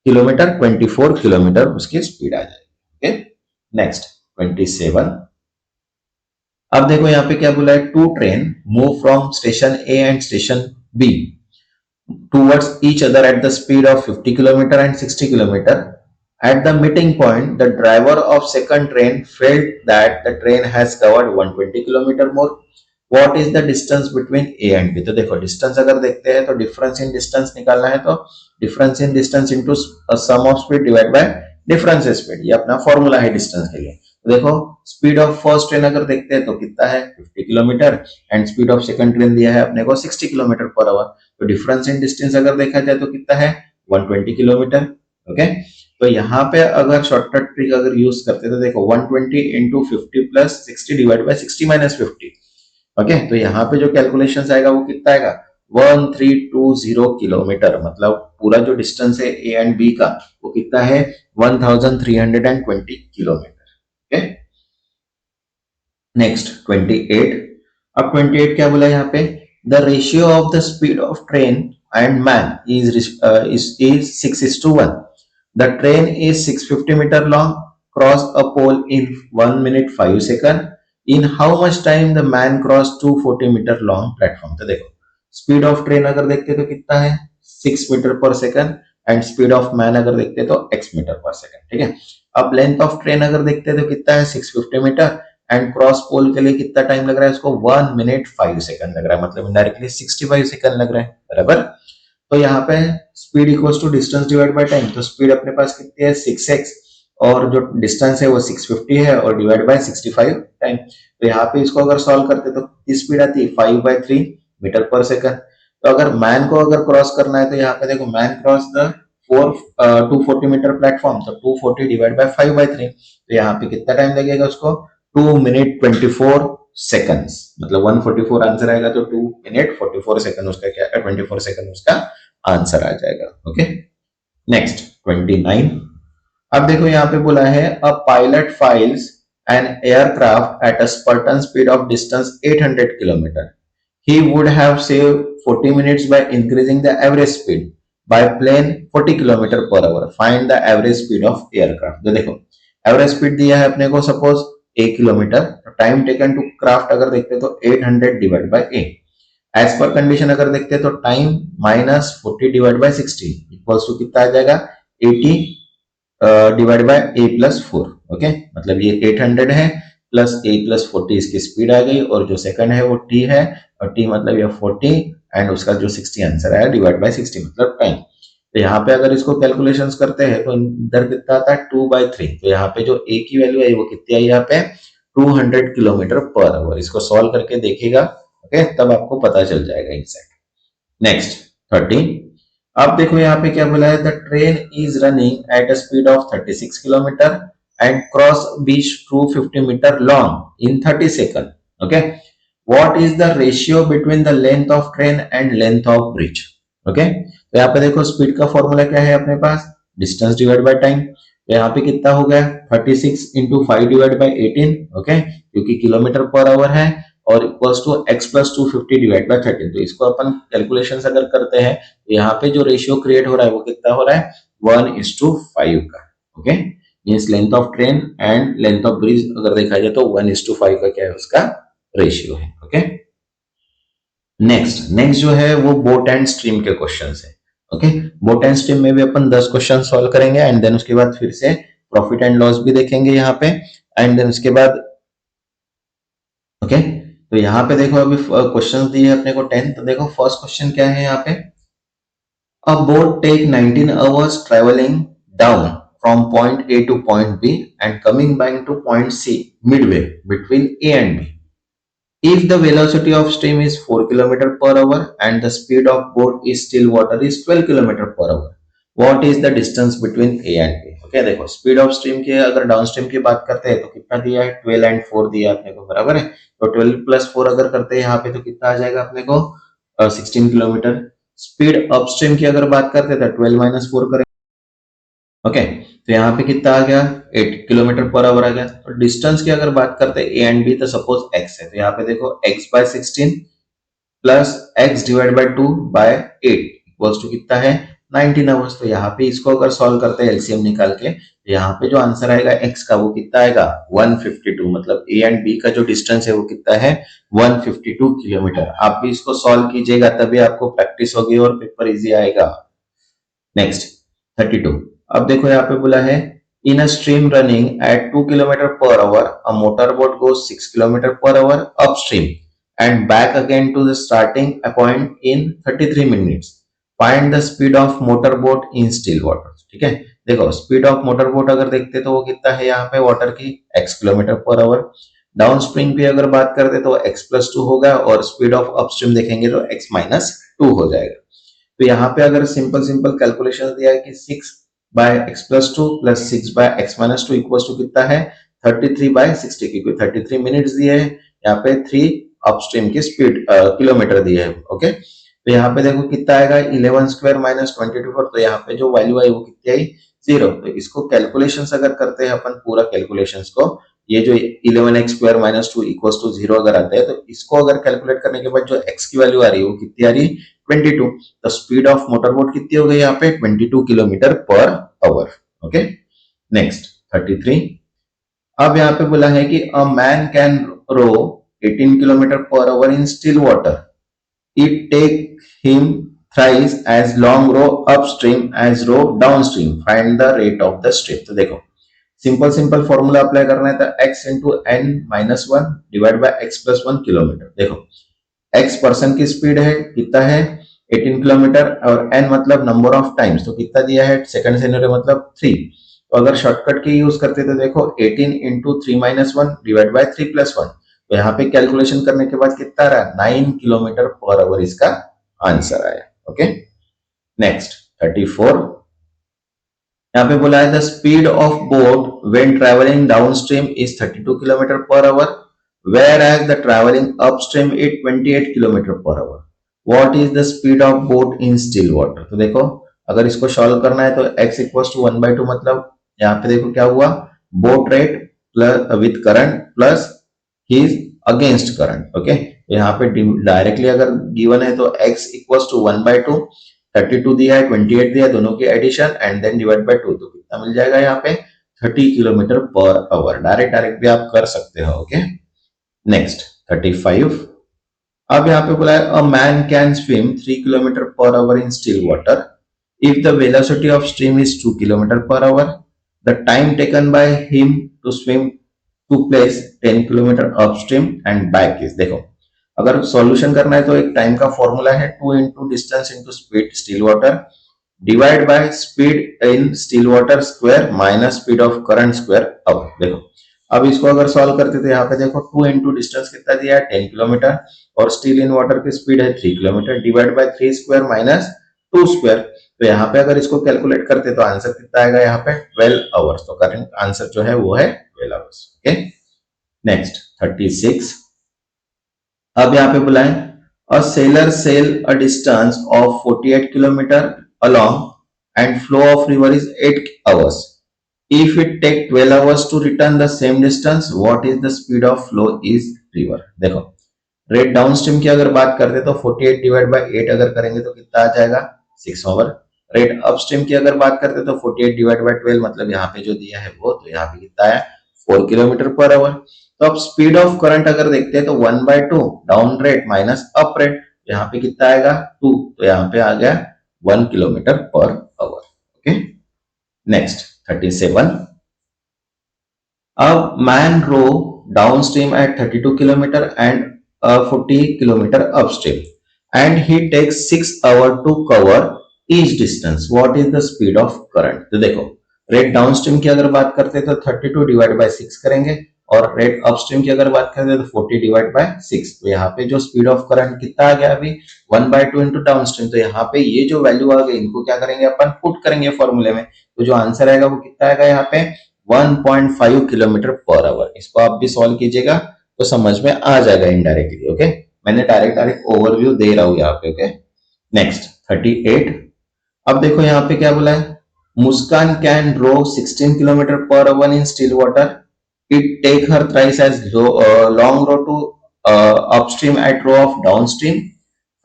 किलोमीटर 24 किलोमीटर उसकी स्पीड आ जाएगी। Okay, next 27। अब देखो यहाँ पे क्या बोला है two train move from station A and station B towards each other at the speed of 50 km and 60 km. At the meeting point, the driver of second train felt that the train has covered 120 km more. What is the distance between A and B. तो देखो डिस्टेंस अगर देखते हैं तो डिफरेंस इन डिस्टेंस निकालना है, तो difference in distance into sum of speed divide by difference speed, ये अपना फॉर्मूला है डिस्टेंस के लिए। तो देखो स्पीड ऑफ फर्स्ट ट्रेन अगर देखते हैं तो कितना है 50 kilometre, and speed of second train दिया है अपने को 60 किलोमीटर पर आवर। तो डिफरेंस इन डिस्टेंस अगर देखा जाए तो कितना है 120 किलोमीटर। ओके, तो यहाँ पे अगर शॉर्टकट ट्रिक अगर यूज करते तो देखो 120 into 50 plus 60 divide by 60 minus 50। Okay, तो यहाँ पे जो कैलकुलेशन आएगा वो कितना आएगा 1320 किलोमीटर, मतलब पूरा जो डिस्टेंस है ए एंड बी का वो कितना है 1320 किलोमीटर। Okay, next 28। अब 28 क्या बोला यहाँ पे, the ratio of the speed of train and man is 6:1. The train is 650 meter long, cross a pole in 1 minute 5 second. In how much time the man crossed 240 meter long platform। तो देखो स्पीड ऑफ ट्रेन अगर देखते तो कितना है 6 metre per second, and speed of man अगर देखते तो x मीटर पर सेकंड। ठीक है, अब लेंथ ऑफ ट्रेन अगर देखते तो कितना है 650 मीटर, एंड क्रॉस पोल के लिए कितना टाइम लग रहा है उसको 1 मिनट 5 सेकंड लग रहा है, मतलब डायरेक्टली 65 सेकंड लग रहा है, बराबर। तो यहाँ पे speed equals to distance divide by time, तो स्पीड अपने पास कितनी है 6x, और जो डिस्टेंस है वो 650 है, और डिवाइड बाय 65 टाइम। तो यहाँ पे इसको अगर सॉल्व करते तो कितनी स्पीड आती है 5/3 मीटर पर सेकंड। तो अगर मैन को अगर क्रॉस करना है तो यहाँ पे देखो man cross the 240 metre platform, तो 240 डिवाइड बाय 5/3, तो यहाँ पे कितना टाइम लगेगा उसको 2 मिनट 24 सेकंड्स, मतलब 144 आंसर आएगा, तो 2 मिनट 44 सेकंड उसका क्या 24 सेकंड उसका आंसर आ जाएगा। Okay, next 29। अब देखो यहाँ पे बोला है a pilot flies an aircraft at a certain speed of distance 800 kilometre, he would have saved 40 minutes by increasing the average speed by plane 40 kilometre per our, find the average speed of aircraft। तो देखो एवरेज स्पीड दिया है अपने को सपोज 1 किलोमीटर, तो टाइम टेकन टू क्राफ्ट अगर देखते तो 800 divide by a, as per condition अगर देखते तो time minus 40 divide by 60 equals to कितना आ जाएगा 80 divide by a plus 4। Okay, मतलब ये 800 है प्लस ए प्लस 40 इसकी स्पीड आ गई, और जो सेकंड है वो टी है, और टी मतलब ये 40, एंड उसका जो 60 आंसर आया डिवाइड बाय 60 मतलब टाइम। तो यहाँ पे अगर इसको कैलकुलेशंस करते हैं तो इधर कितना आता है 2/3, तो यहाँ पे जो ए की वैल्यू है वो कितनी आई यहाँ पे 200 किलोमीटर पर आवर। इसको सॉल्व करके देखिएगा, ओके, तब आपको पता चल जाएगा एग्जैक्ट। नेक्स्ट 30। अब देखो यहाँ पे क्या बोला है, the train is running at a speed of 36 kilometre and cross beach 250 metre long in 30 second. Okay, what is the ratio between the length of train and length of bridge. Okay, तो यहाँ पे देखो स्पीड का फॉर्मूला क्या है अपने पास डिस्टेंस डिवाइड बाय टाइम। तो यहाँ पे कितना हो गया 36 इंटू 5 डिवाइड बाय 18। ओके, क्योंकि किलोमीटर पर आवर है, और equals to x plus 250 divide by 13। तो इसको अपन कैलकुलेशन अगर करते हैं तो यहाँ पे जो रेशियो क्रिएट हो रहा है वो कितना हो रहा है 1:5 का। Okay, means length of train and length of bridge अगर देखा जाए तो 1:5 का क्या है उसका रेशियो है। ओके, नेक्स्ट जो है वो बोट एंड स्ट्रीम के क्वेश्चन है। ओके, बोट एंड स्ट्रीम में भी अपन 10 क्वेश्चन सॉल्व करेंगे, एंड देन उसके बाद फिर से प्रॉफिट एंड लॉस भी देखेंगे यहाँ पे, एंड देन उसके बाद ओके। तो यहाँ पे देखो अभी क्वेश्चन दिए अपने को 10। तो देखो फर्स्ट क्वेश्चन क्या है यहाँ पे, a boat take 19 hours traveling down from point A to point B and coming back to point C midway between A and B. If the velocity of stream is 4 km per hour and the speed of boat is still water is 12 km per hour, what is the distance between A and B? Okay, देखो स्पीड ऑफ स्ट्रीम की अगर डाउन स्ट्रीम की बात करते हैं तो कितना दिया है 12 एंड 4 दिया अपने को, बराबर है। तो 12 प्लस 4 अगर करते हैं यहाँ पे तो कितना आ जाएगा अपने को 16 किलोमीटर। स्पीड अपस्ट्रीम की अगर बात करते हैं तो 12 माइनस 4 करें। ओके, तो यहाँ पे कितना आ गया 8 किलोमीटर पर आवर आ गया। तो डिस्टेंस की अगर बात करते हैं ए एंड बी, तो सपोज x है, तो यहाँ पे देखो x by 16 plus x divide by 2 by 8 equals to कितना है 19 आवर्स। तो यहाँ पे इसको अगर सॉल्व करते हैं एलसीएम निकाल के, तो यहाँ पे जो आंसर आएगा x का वो कितना आएगा 152, मतलब ए एंड बी का जो डिस्टेंस है वो कितना है 152 किलोमीटर। आप भी इसको सॉल्व कीजिएगा तभी आपको प्रैक्टिस होगी और पेपर इजी आएगा। नेक्स्ट 32। अब देखो यहाँ पे बोला है in a stream running at 2 kilometre per hour a motor boat goes 6 kilometre per hour upstream and back again to the starting point in 33 minutes. Find the speed of motorboat in still water. ठीक है, देखो स्पीड ऑफ मोटरबोट अगर देखते तो वो कितना है यहाँ पे वाटर की x kilometre per our. Down stream की अगर बात करते तो x+2 होगा और स्पीड ऑफ अपस्ट्रीम देखेंगे तो x-2 हो जाएगा। तो यहाँ पे अगर सिंपल सिंपल कैलकुलेशन दिया है कि 6/x+2 plus 6/x-2 equal to कितना है 33/60, क्योंकि 33 मिनट्स दिए है, यहाँ पे 3 अपस्ट्रीम की स्पीड किलोमीटर दिए है। ओके, तो यहाँ पे देखो कितना आएगा 11 स्क्वायर माइनस 22, तो यहाँ पे जो वैल्यू आई वो कितनी आई 0। तो इसको कैलकुलेशंस अगर करते हैं अपन पूरा कैलकुलेशंस को, ये जो 11x square minus 2 equal to 0 अगर आता है तो इसको अगर कैलकुलेट करने के बाद जो x की वैल्यू आ रही है वो कितनी आ रही है 22। तो स्पीड ऑफ मोटरबोट कितनी हो गई यहाँ पे 22 kilometre per hour. Okay, next 33। अब यहाँ पे बोला है कि a man can row 18 kilometre per hour in still water, it take him thrice as long row upstream as row downstream, find the rate of the stream। तो देखो सिंपल सिंपल फॉर्मूला अप्लाई करना है तो x into n minus one divide by x+1 kilometre. देखो x पर्सन की स्पीड है कितना है 18 किलोमीटर और n मतलब नंबर ऑफ टाइम्स, तो कितना दिया है सेकंड सिनेरियो मतलब 3। तो अगर शॉर्टकट की यूज करते तो देखो 18 into 3 minus one divide bye 3+1, तो यहाँ पे कैलकुलेशन करने के बाद कितना रहा 9 किलोमीटर पर आवर इसका आंसर आया। Okay, next 34। यहाँ पे बोला है the speed of boat when travelling downstream is 32 kilometre per hour whereas the travelling upstream is 28 kilometre per hour, what is the speed of boat in still water. तो देखो अगर इसको सॉल्व करना है तो x इक्वल्स टू 1/2, मतलब यहाँ पे देखो क्या हुआ boat rate plus with current plus his against current. Okay, यहाँ पे डायरेक्टली अगर गिवन है तो x इक्वल्स टू 1/2, 32 दिया है 28 दिया है, दोनों की addition and then divide by 2, तो कितना मिल जाएगा यहाँ पे 30 किलोमीटर पर आवर। डायरेक्ट भी आप कर सकते हो। Okay, next 35। अब यहाँ पे बोला है a man can swim 3 kilometre per hour in still water if the velocity of stream is 2 kilometre per hour, the time taken by him to swim to place 10 kilometre upstream and back is. देखो अगर सॉल्यूशन करना है तो एक टाइम का फॉर्मूला है 2 into distance into speed still water divide by speed in still water square minus speed of current square. अब देखो अब इसको अगर सॉल्व करते तो यहाँ पे देखो 2 इंटू डिस्टेंस कितना दिया है 10 किलोमीटर और स्टिल इन वाटर की स्पीड है 3 kilometre divide by 3 square minus 2 square. तो यहाँ पे अगर इसको कैलकुलेट करते तो आंसर कितना आएगा यहाँ पे 12 आवर्स। तो करेक्ट आंसर जो है वो है 12 आवर्स। Okay, next 36। अब यहाँ पे बुलाएं a sailor sail a distance of 48 kilometre along and flow of river is 8 hours, if it take 12 hours to return the same distance what is the speed of flow is river. देखो रेट डाउनस्ट्रीम की अगर बात करते तो 48 डिवाइड बाय 8 अगर करेंगे तो कितना आ जाएगा 6 आवर। रेट अपस्ट्रीम की अगर बात करते तो 48 डिवाइड बाय 12 मतलब यहाँ पे जो दिया है वो, तो यहाँ पे कितना है 4 किलोमीटर पर आवर। तो अब स्पीड ऑफ करंट अगर देखते हैं तो 1/2 down rate minus up rate, यहाँ पे कितना आएगा 2, तो यहाँ पे आ गया 1 kilometre per hour. Okay, next 37। अब man row downstream at 32 kilometre and 40 kilometre upstream and he takes 6 hours to cover each distance, what is the speed of current। तो देखो रेट डाउनस्ट्रीम की अगर बात करते हैं तो 32 डिवाइड बाय 6 करेंगे और रेट अपस्ट्रीम की अगर बात करते हैं तो 40 डिवाइड बाय 6। तो यहाँ पे जो स्पीड ऑफ करंट कितना आ गया अभी 1/2 इंटू डाउनस्ट्रीम, तो यहाँ पे ये जो वैल्यू आ गई इनको क्या करेंगे अपन पुट करेंगे फॉर्मूले में, तो जो आंसर आएगा वो कितना आएगा यहाँ पे 1.5 किलोमीटर पर आवर। इसको आप भी सॉल्व कीजिएगा तो समझ में आ जाएगा इनडायरेक्टली। ओके, मैंने डायरेक्ट ओवरव्यू दे रहा हूं यहाँ पे। Okay, next 38। अब देखो यहाँ पे क्या बोला है Muskan can row 16 kilometre per hour in still water, it take her thrice as long row to upstream at row of downstream,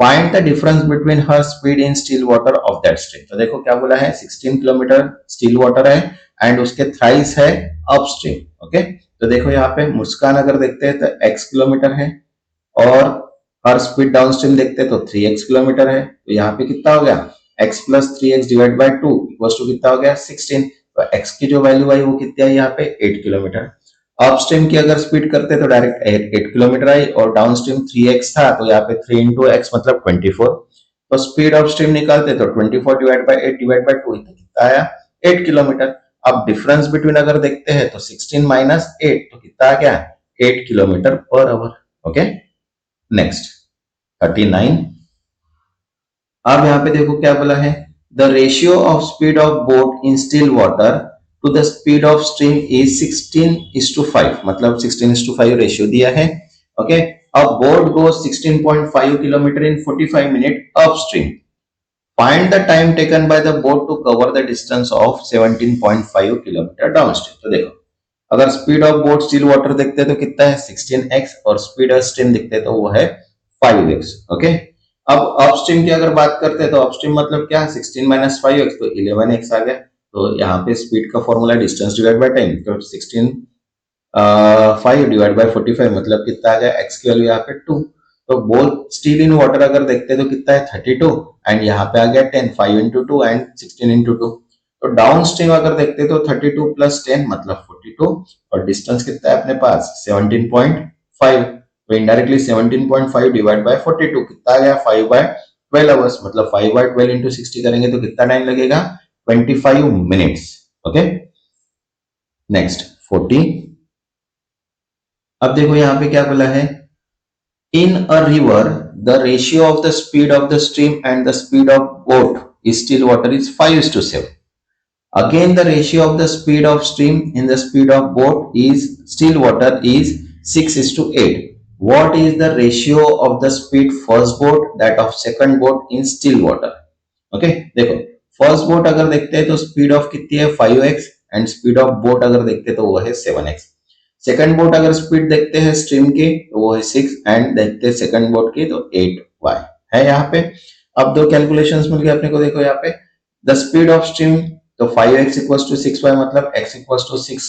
find the difference between her speed in still water of that stream. तो देखो क्या बोला है 16 किलोमीटर स्टिल वाटर है एंड उसके थ्राइस है अपस्ट्रीम। ओके, तो देखो यहाँ पे मुस्कान अगर देखते हैं तो x किलोमीटर है और हर स्पीड डाउनस्ट्रीम देखते हैं तो 3x किलोमीटर है, तो यहाँ पे कितना हो गया x plus 3x divide by 2 equal to कितना हो गया 16। तो x की जो वैल्यू आई वो कितनी आई यहाँ पे 8 किलोमीटर। अपस्ट्रीम की अगर स्पीड करते तो डायरेक्ट 8 किलोमीटर आई, और डाउनस्ट्रीम 3x था तो यहाँ पे 3 इंटू एक्स मतलब 24। तो स्पीड ऑफ स्ट्रीम निकालते तो 24 डिवाइड बाई 8 डिवाइड बाई 2 कितना आया 8 किलोमीटर। अब डिफरेंस बिटवीन अगर देखते हैं तो 16 माइनस 8 तो कितना आ गया 8 kilometre per hour. Okay, next 39। अब यहाँ पे देखो क्या बोला है, the ratio of speed of boat in still water to the speed of stream is 16:5, मतलब 16:5 रेशियो दिया है। ओके, अब boat goes 16.5 kilometre in 45 minute upstream, find the time taken by the boat to cover the distance of 17.5 kilometre downstream. तो देखो, अगर speed of boat still water देखते हैं तो कितना है 16x, और स्पीड ऑफ स्ट्रीम देखते हैं तो वो है 5x। ओके, अब अपस्ट्रीम की अगर बात करते हैं तो अपस्ट्रीम मतलब क्या 16 माइनस 5x तो 11x आ गया। तो यहाँ पे स्पीड का formula distance divide by time, तो 16 5 डिवाइड बाय 45 मतलब कितना आ गया x की वैल्यू यहाँ पे 2। तो बोथ स्टील इन वाटर अगर देखते हैं तो कितना है 32, एंड यहाँ पे आ गया 10, 5 into two and 16 into two. तो डाउन स्ट्रीम अगर देखते हैं तो 32 प्लस 10 मतलब 42, और डिस्टेंस कितना है अपने पास 17.5। तो इनडायरेक्टली 17.5 डिवाइड बाय 42 कितना आ गया 5 बाय 12 आवर्स, मतलब 5 बाय 12 इंटू 60 करेंगे तो कितना टाइम लगेगा 25 मिनट्स। Okay, next 40। अब देखो यहाँ पे क्या बोला है, in a river the ratio of the speed of the stream and the speed of boat is still water is 5:7। Again, the ratio of the speed of stream in the speed of boat is still water is 6:8. What is the ratio of the speed first boat that of second boat in still water? Okay, देखो फर्स्ट बोट अगर देखते हैं तो स्पीड ऑफ कितनी है 5x, and speed of boat अगर देखते हैं तो वो है 7x। सेकंड बोट अगर स्पीड देखते हैं स्ट्रीम की तो वो है 6, एंड देखते हैं सेकंड बोट की तो 8y है यहाँ पे। अब दो कैलकुलेशंस मिल गए अपने को, देखो यहाँ पे द स्पीड ऑफ स्ट्रीम तो 5x इक्वल्स टू 6y, मतलब x equals to 6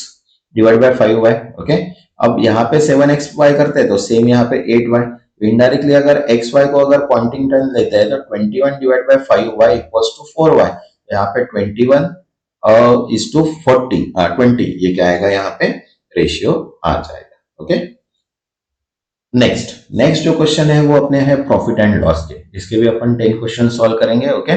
divide by 5y। Okay, अब यहाँ पे 7xy करते हैं तो सेम यहाँ पे 8y। इनडायरेक्टली अगर xy को अगर पॉइंटिंग टर्न लेते हैं तो 21 divide by 5y equals to 4y। यहाँ पे 21 इज टू 20, ये क्या आएगा यहाँ पे रेशियो आ जाएगा। ओके, नेक्स्ट जो क्वेश्चन है वो अपने है प्रॉफिट एंड लॉस के, इसके भी अपन 10 क्वेश्चन सॉल्व करेंगे। ओके,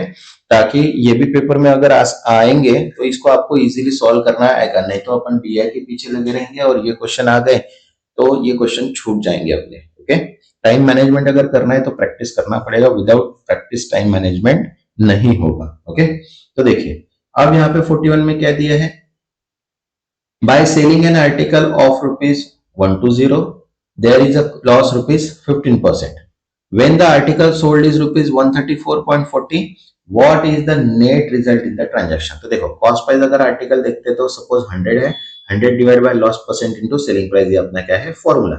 ताकि ये भी पेपर में अगर आएंगे तो इसको आपको इजीली सॉल्व करना आएगा, नहीं तो अपन बीआई के पीछे लगे रहेंगे और ये क्वेश्चन आ गए तो ये क्वेश्चन छूट जाएंगे अपने। ओके, टाइम मैनेजमेंट अगर करना है तो प्रैक्टिस करना पड़ेगा, विदाउट प्रैक्टिस टाइम मैनेजमेंट नहीं होगा। ओके, तो देखिए अब यहाँ पे 41 में क्या दिया है, by selling an article of ₹120 there is a loss ₹15%. When the article sold is ₹134.40, what is the net result in the transaction? तो देखो कॉस्ट प्राइस अगर आर्टिकल देखते तो सपोज 100 है, 100 divide by loss percent into selling price, ये अपना क्या है फॉर्मूला।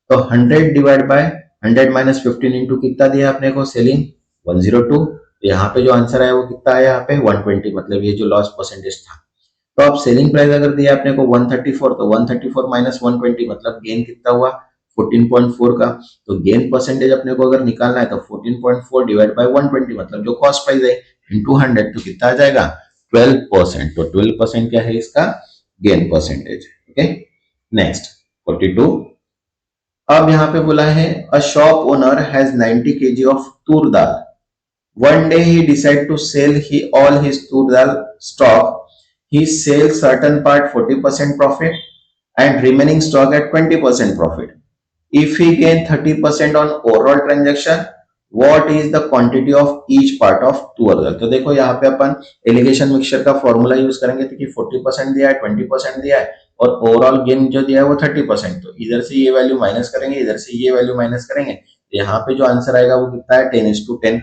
तो 100 डिवाइड बाय 100 माइनस 15 इंटू कितना दिया अपने को सेलिंग 102। यहाँ पे जो आंसर आया वो कितना आया यहाँ पे 120, मतलब ये जो लॉस परसेंटेज था। तो अब सेलिंग प्राइस अगर दिया आपने को 134, तो 134 माइनस 120 मतलब गेन कितना हुआ 14.4 का। तो गेन परसेंटेज अपने को अगर निकालना है तो 14.4 डिवाइड बाय 120 मतलब जो कॉस्ट प्राइस है इनटू 100 तो कितना आ जाएगा 12%। तो 12% क्या है इसका गेन परसेंटेज। Okay, next 42। अब यहाँ पे बोला है a shop owner has 90 kg of toor dal. One day he decided to sell all his tur dal stock. He sells certain part 40% profit and remaining stock at 20% profit. If he gain 30% on overall transaction, what is the quantity of each part of tur dal? तो देखो यहाँ पे अपन एलिगेशन मिक्सचर का फॉर्मूला यूज करेंगे, तो कि 40% दिया है 20% दिया है और ओवरऑल गेन जो दिया है वो 30%। तो इधर से ये वैल्यू माइनस करेंगे, इधर से ये वैल्यू माइनस करेंगे, यहाँ पे जो आंसर आएगा वो कितना है 10:10।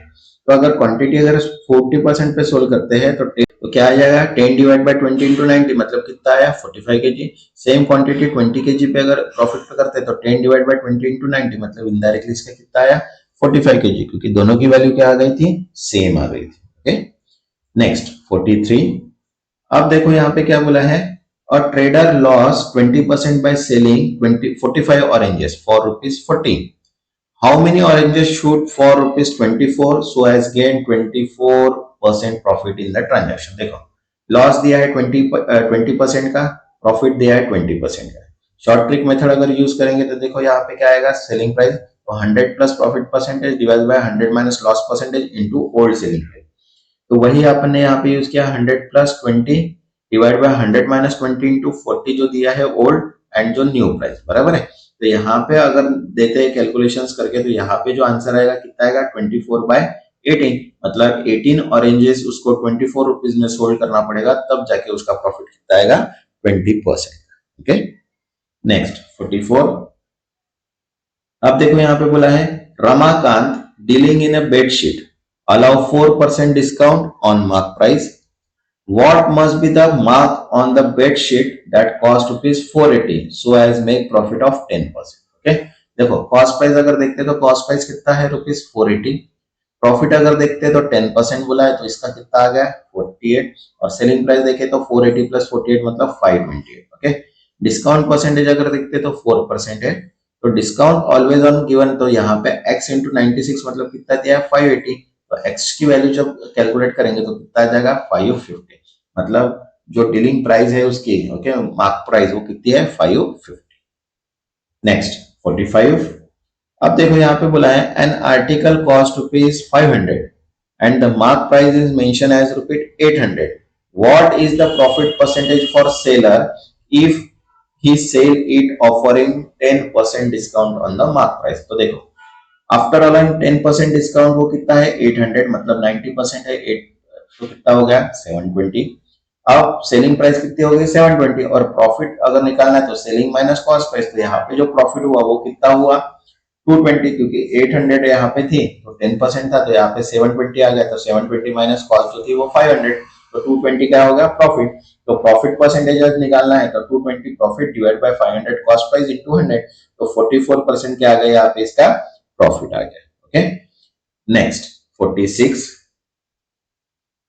तो अगर क्वांटिटी अगर 40% पे सोल्व करते हैं तो क्या आ जाएगा 10 डिवाइड बाय 20 इंटू 90 मतलब कितना आया 45 kg। सेम क्वांटिटी 20 kg पे अगर प्रॉफिट पे करते हैं तो 10 डिवाइड बाय 20 इंटू 90 मतलब इनडायरेक्टली इसका कितना आया 45 kg, क्योंकि दोनों की वैल्यू क्या आ गई थी सेम आ गई थी। Okay, next 43। अब देखो यहाँ पे क्या बोला है, a trader lost 20% by selling 45 oranges for ₹40. How many oranges should for ₹24 so as gain 24% profit in the transaction? देखो लॉस दिया है 20% का, प्रॉफिट दिया है 20% का। शॉर्ट ट्रिक मेथड अगर यूज करेंगे तो देखो यहाँ पे क्या आएगा, सेलिंग प्राइस तो 100 plus profit percentage divide by 100 minus loss percentage into old selling price. तो वही आपने यहाँ पे यूज किया, 100 plus 20 divide bye 100 minus 20 into 40 जो दिया है ओल्ड एंड जो न्यू प्राइस, बराबर है। तो यहाँ पे अगर देते हैं कैलकुलेशंस करके तो यहाँ पे जो आंसर आएगा कितना आएगा, 24/18, मतलब 18 ऑरेंजेस उसको 24 रुपीज में सोल्ड करना पड़ेगा, तब जाके उसका प्रॉफिट कितना आएगा, 20%। Okay, next 44। अब देखो यहाँ पे बोला है Ramakant dealing in a bedsheet allow 4% discount on mark price, what must be the mark on the bed sheet that cost rupees 480 so as make profit of 10%। Okay, देखो कॉस्ट प्राइस अगर देखते हैं तो कॉस्ट प्राइस कितना है, रुपीज 480। प्रॉफिट अगर देखते हैं तो 10% बोला है, तो इसका कितना आ गया 48, और सेलिंग प्राइस देखे तो 480 प्लस 48 मतलब 528। ओके, डिस्काउंट परसेंटेज अगर देखते हैं तो 4% है, तो डिस्काउंट ऑलवेज ऑन गिवन, तो यहाँ पे x इंटू 96 मतलब कितना दिया है 580, तो x की वैल्यू जब कैलकुलेट करेंगे तो कितना आ जाएगा 550, मतलब जो डीलिंग प्राइस है उसकी, ओके मार्क प्राइस वो कितनी है 550। नेक्स्ट 45। अब देखो यहाँ पे बोला है an article cost rupees 500 and the mark price is mention as rupees 800, what is the profit percentage for seller if he sell it offering 10% discount on the mark price. तो देखो आफ्टर अलाउइंग 10% डिस्काउंट वो कितना है 800, मतलब 90% है 8, तो कितना हो गया 720। अब सेलिंग प्राइस कितनी हो गई 720, और प्रॉफिट अगर निकालना है तो सेलिंग माइनस कॉस्ट प्राइस, तो यहाँ पे जो प्रॉफिट हुआ वो कितना हुआ 220, क्योंकि 800 यहाँ पे थी तो 10% था, तो यहाँ पे 720 आ गया, तो 720 माइनस कॉस्ट जो थी वो 500, तो 220 क्या हो गया प्रॉफिट। तो प्रॉफिट परसेंटेज निकालना है तो 220 profit divide by 500 cost price into 100, तो 44% क्या आ गया यहाँ पे इसका प्रॉफिट आ गया। Okay, next 46।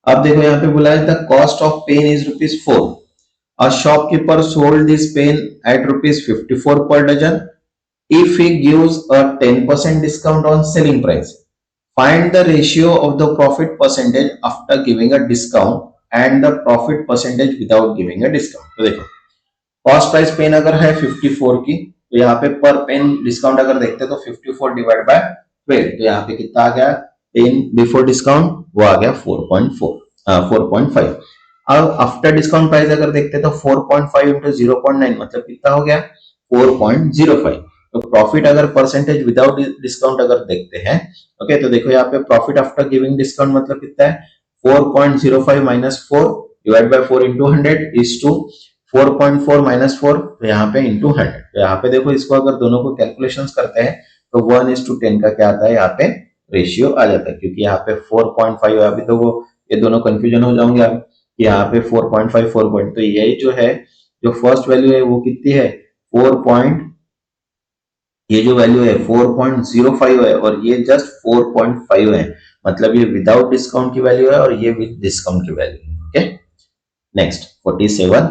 अब देखो यहाँ पे बोला है the cost of pen is rupees 4, a shopkeeper sold this pen at rupees 54 per dozen, if he gives a 10% discount on selling price, find the ratio of the profit percentage after giving a discount and the profit percentage without giving a discount। तो देखो कॉस्ट प्राइस पेन अगर है 54 की, तो यहाँ पे पर पेन डिस्काउंट अगर देखते हैं तो 54 डिवाइड बाय 12, तो यहाँ पे कितना आ गया 10 बिफोर डिस्काउंट वो आ गया 4.5। अब आफ्टर डिस्काउंट प्राइस अगर देखते हैं तो 4.5 इंटू 0.9 मतलब कितना हो गया 4.05। तो प्रॉफिट अगर परसेंटेज विदाउट डिस्काउंट अगर देखते हैं, ओके, तो देखो यहाँ पे प्रॉफिट आफ्टर गिविंग डिस्काउंट मतलब कितना है 4.05 minus 4 divide by 4 into 100 is to 4.4 minus 4, तो यहाँ पे इंटू 100, तो यहाँ पे देखो इसको अगर दोनों को कैलकुलेशंस करते हैं तो 1:10 का क्या आता है यहाँ पे रेशियो आ जाता है, क्योंकि यहाँ पे 4.5 है, अभी तो वो ये दोनों कंफ्यूजन हो जाओगे आप, यहाँ पे 4.5 4 तो यही जो है जो फर्स्ट वैल्यू है वो कितनी है 4. ये जो वैल्यू है 4.05 है और ये जस्ट 4.5 है, मतलब ये विदाउट डिस्काउंट की वैल्यू है और ये विद डिस्काउंट की वैल्यू है। Okay, next 47।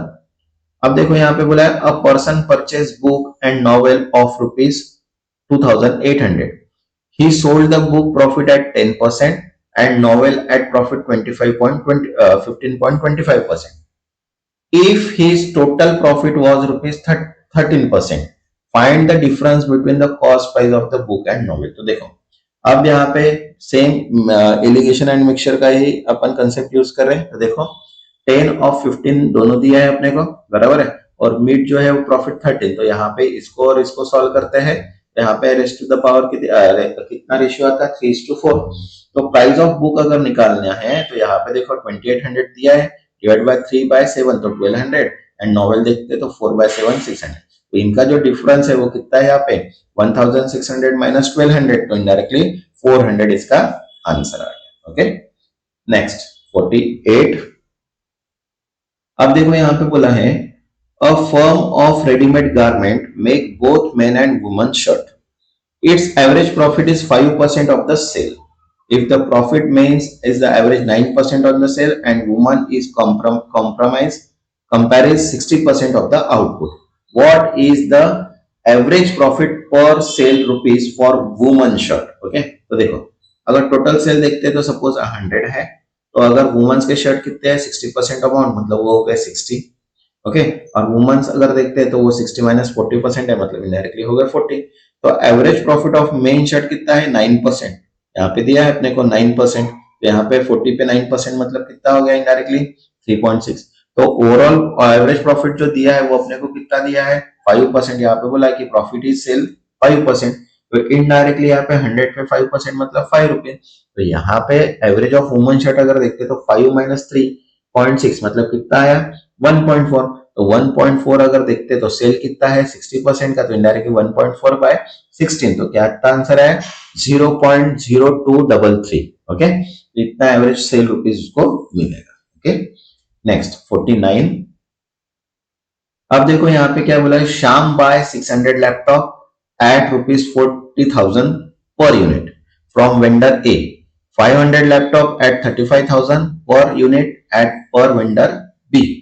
अब देखो यहाँ पे बोला है a person purchase book and novel of rupees 2800, he sold the book profit at 10% and novel at profit 15.25%. If his total profit was rupees 13%, find the difference between the cost price of the book and novel। तो देखो अब यहाँ पे सेम एलिगेशन एंड मिक्सचर का ही अपन कंसेप्ट यूज कर रहे हैं, तो देखो 10 और 15 दोनों दिया है अपने को, बराबर है, और मिड जो है वो प्रॉफिट 13, तो यहाँ पे इसको और इसको सॉल्व करते हैं, यहाँ पे रेस्ट टू द पावर कितना रेशियो आता है 3:4। तो प्राइस ऑफ बुक अगर निकालना है तो यहाँ पे देखो 2800 दिया है डिवाइड बाय 3/7 तो 1200, एंड नॉवेल देखते तो 4/7 600, तो इनका जो डिफरेंस है वो कितना है यहाँ पे 1600 माइनस 1200, तो इनडायरेक्टली 400 इसका आंसर आ गया। Okay, next 48। अब देखो यहाँ पे बोला है a firm of readymade garment make both men and women shirt, its average profit is 5% of the sale, if the profit means is the average 9% on the sale and woman is compares 60% of the output, what is the average profit per sale rupees for woman shirt। Okay, तो देखो अगर टोटल सेल देखते हैं तो सपोज 100 है, तो अगर वुमेन्स के शर्ट कितने हैं 60% अमाउंट मतलब वो हो गए 60, ओके। और वुमेन्स अगर देखते हैं तो वो 60 माइनस 40% है, मतलब इनडायरेक्टली हो गया 40। तो average profit of main shirt कितना है 9%, यहाँ पे दिया है अपने को 9%, तो यहाँ पे 40 पे 9% मतलब कितना हो गया इनडायरेक्टली 3.6। तो ओवरऑल एवरेज प्रॉफिट जो दिया है वो अपने को कितना दिया है 5%, यहाँ पे बोला है कि प्रॉफिट इज सेल 5%, तो इनडायरेक्टली यहाँ पे 100 पे 5% मतलब 5 रुपए। तो यहाँ पे एवरेज ऑफ वुमन शर्ट अगर देखते तो 5 माइनस 3.6 मतलब कितना आया 1.4। तो 1.4 अगर देखते तो सेल कितना है 60% का, तो इनडायरेक्टली 1.4 बाय 16, तो क्या आंसर है 0.0233। ओके, इतना एवरेज सेल रुपीज को मिलेगा। Okay, next 49। अब देखो यहाँ पे क्या बोला है, शाम bye 600 laptop eight rupees 40,000 per unit from vendor A, 500 laptop at 35,000 per unit at per vendor B,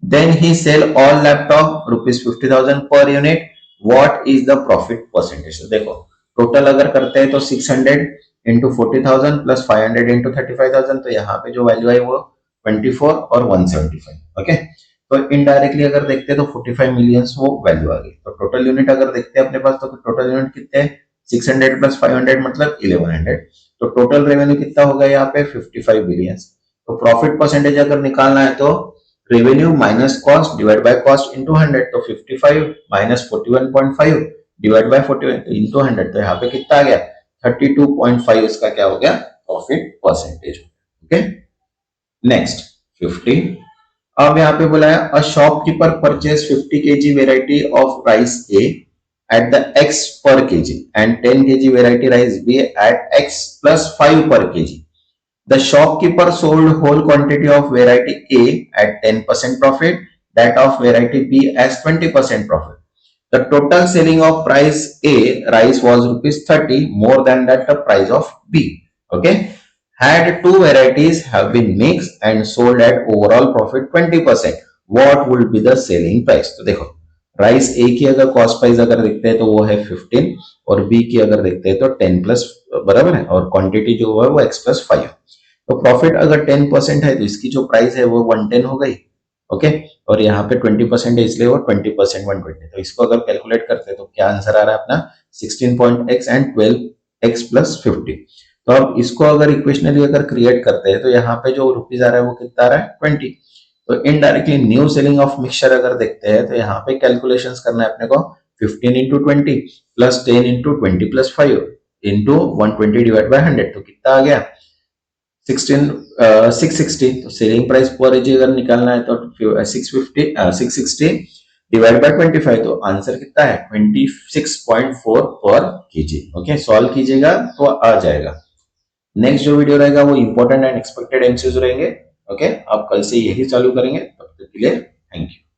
then he sell all laptop rupees 50,000 per unit, what is the profit percentage। तो देखो टोटल अगर करते हैं तो 600 इंटू 40,000 प्लस 500 इंटू 35,000, तो यहाँ पे जो वैल्यू है वो 24 और 175। ओके, तो इनडायरेक्टली अगर देखते हैं तो 45 मिलियंस वो वैल्यू आ गई। तो टोटल यूनिट अगर देखते हैं अपने पास, तो टोटल यूनिट कितने 600 प्लस 500 मतलब 1100, तो टोटल रेवेन्यू कितना होगा यहाँ पे 55 बिलियंस। तो प्रॉफिट परसेंटेज अगर निकालना है तो revenue minus cost divide by cost into 100, तो 55 माइनस 41.5 डिवाइड बाय 41 इंटू 100, तो यहाँ पे कितना आ गया 32.5, इसका क्या हो गया प्रॉफिट परसेंटेज। Okay, next 50। अब यहाँ पे बोला है a shopkeeper purchase 50 kg variety of rice A at the x per kg and 10 kg variety rice b at x plus 5 per kg. The shopkeeper sold whole quantity of variety A at 10% profit, that of variety B as 20% profit. The total selling of price A rice was rupees 30 more than that the price of B. Okay. Had two varieties have been mixed and sold at overall profit 20%, what would be the selling price? तो देखो राइस ए की अगर कॉस्ट प्राइस अगर देखते हैं तो वो है 15 और बी की अगर देखते हैं तो 10 प्लस, बराबर है, और क्वांटिटी जो है वो एक्स प्लस 5। तो प्रॉफिट अगर 10% है तो इसकी जो प्राइस है वो 110 हो गई। ओके, और यहाँ पे 20% है इसलिए वो 20% 120। तो इसको अगर कैलकुलेट करते हैं तो क्या आंसर आ रहा है अपना 16.x एंड 12x प्लस 50। तो अब इसको अगर इक्वेशनली अगर क्रिएट करते हैं तो यहाँ पे जो रुपीज आ रहा है वो कितना आ रहा है 20। तो indirectly new selling of mixture अगर देखते हैं तो यहाँ पे कैलकुलेशन करना है अपने को 15 into 20 plus 10 into 20 plus 5 into 120 divide by 100, तो कितना आ गया 660। तो सेलिंग प्राइस पर एजी अगर निकालना है तो 660 डिवाइड बाय 25, तो आंसर कितना है 26.4 पर केजी। ओके, सॉल्व कीजिएगा तो आ जाएगा। नेक्स्ट जो वीडियो रहेगा वो इंपॉर्टेंट एंड एक्सपेक्टेड एमसीक्यूज रहेंगे। ओके, आप कल से यही चालू करेंगे, तब तक के लिए थैंक यू।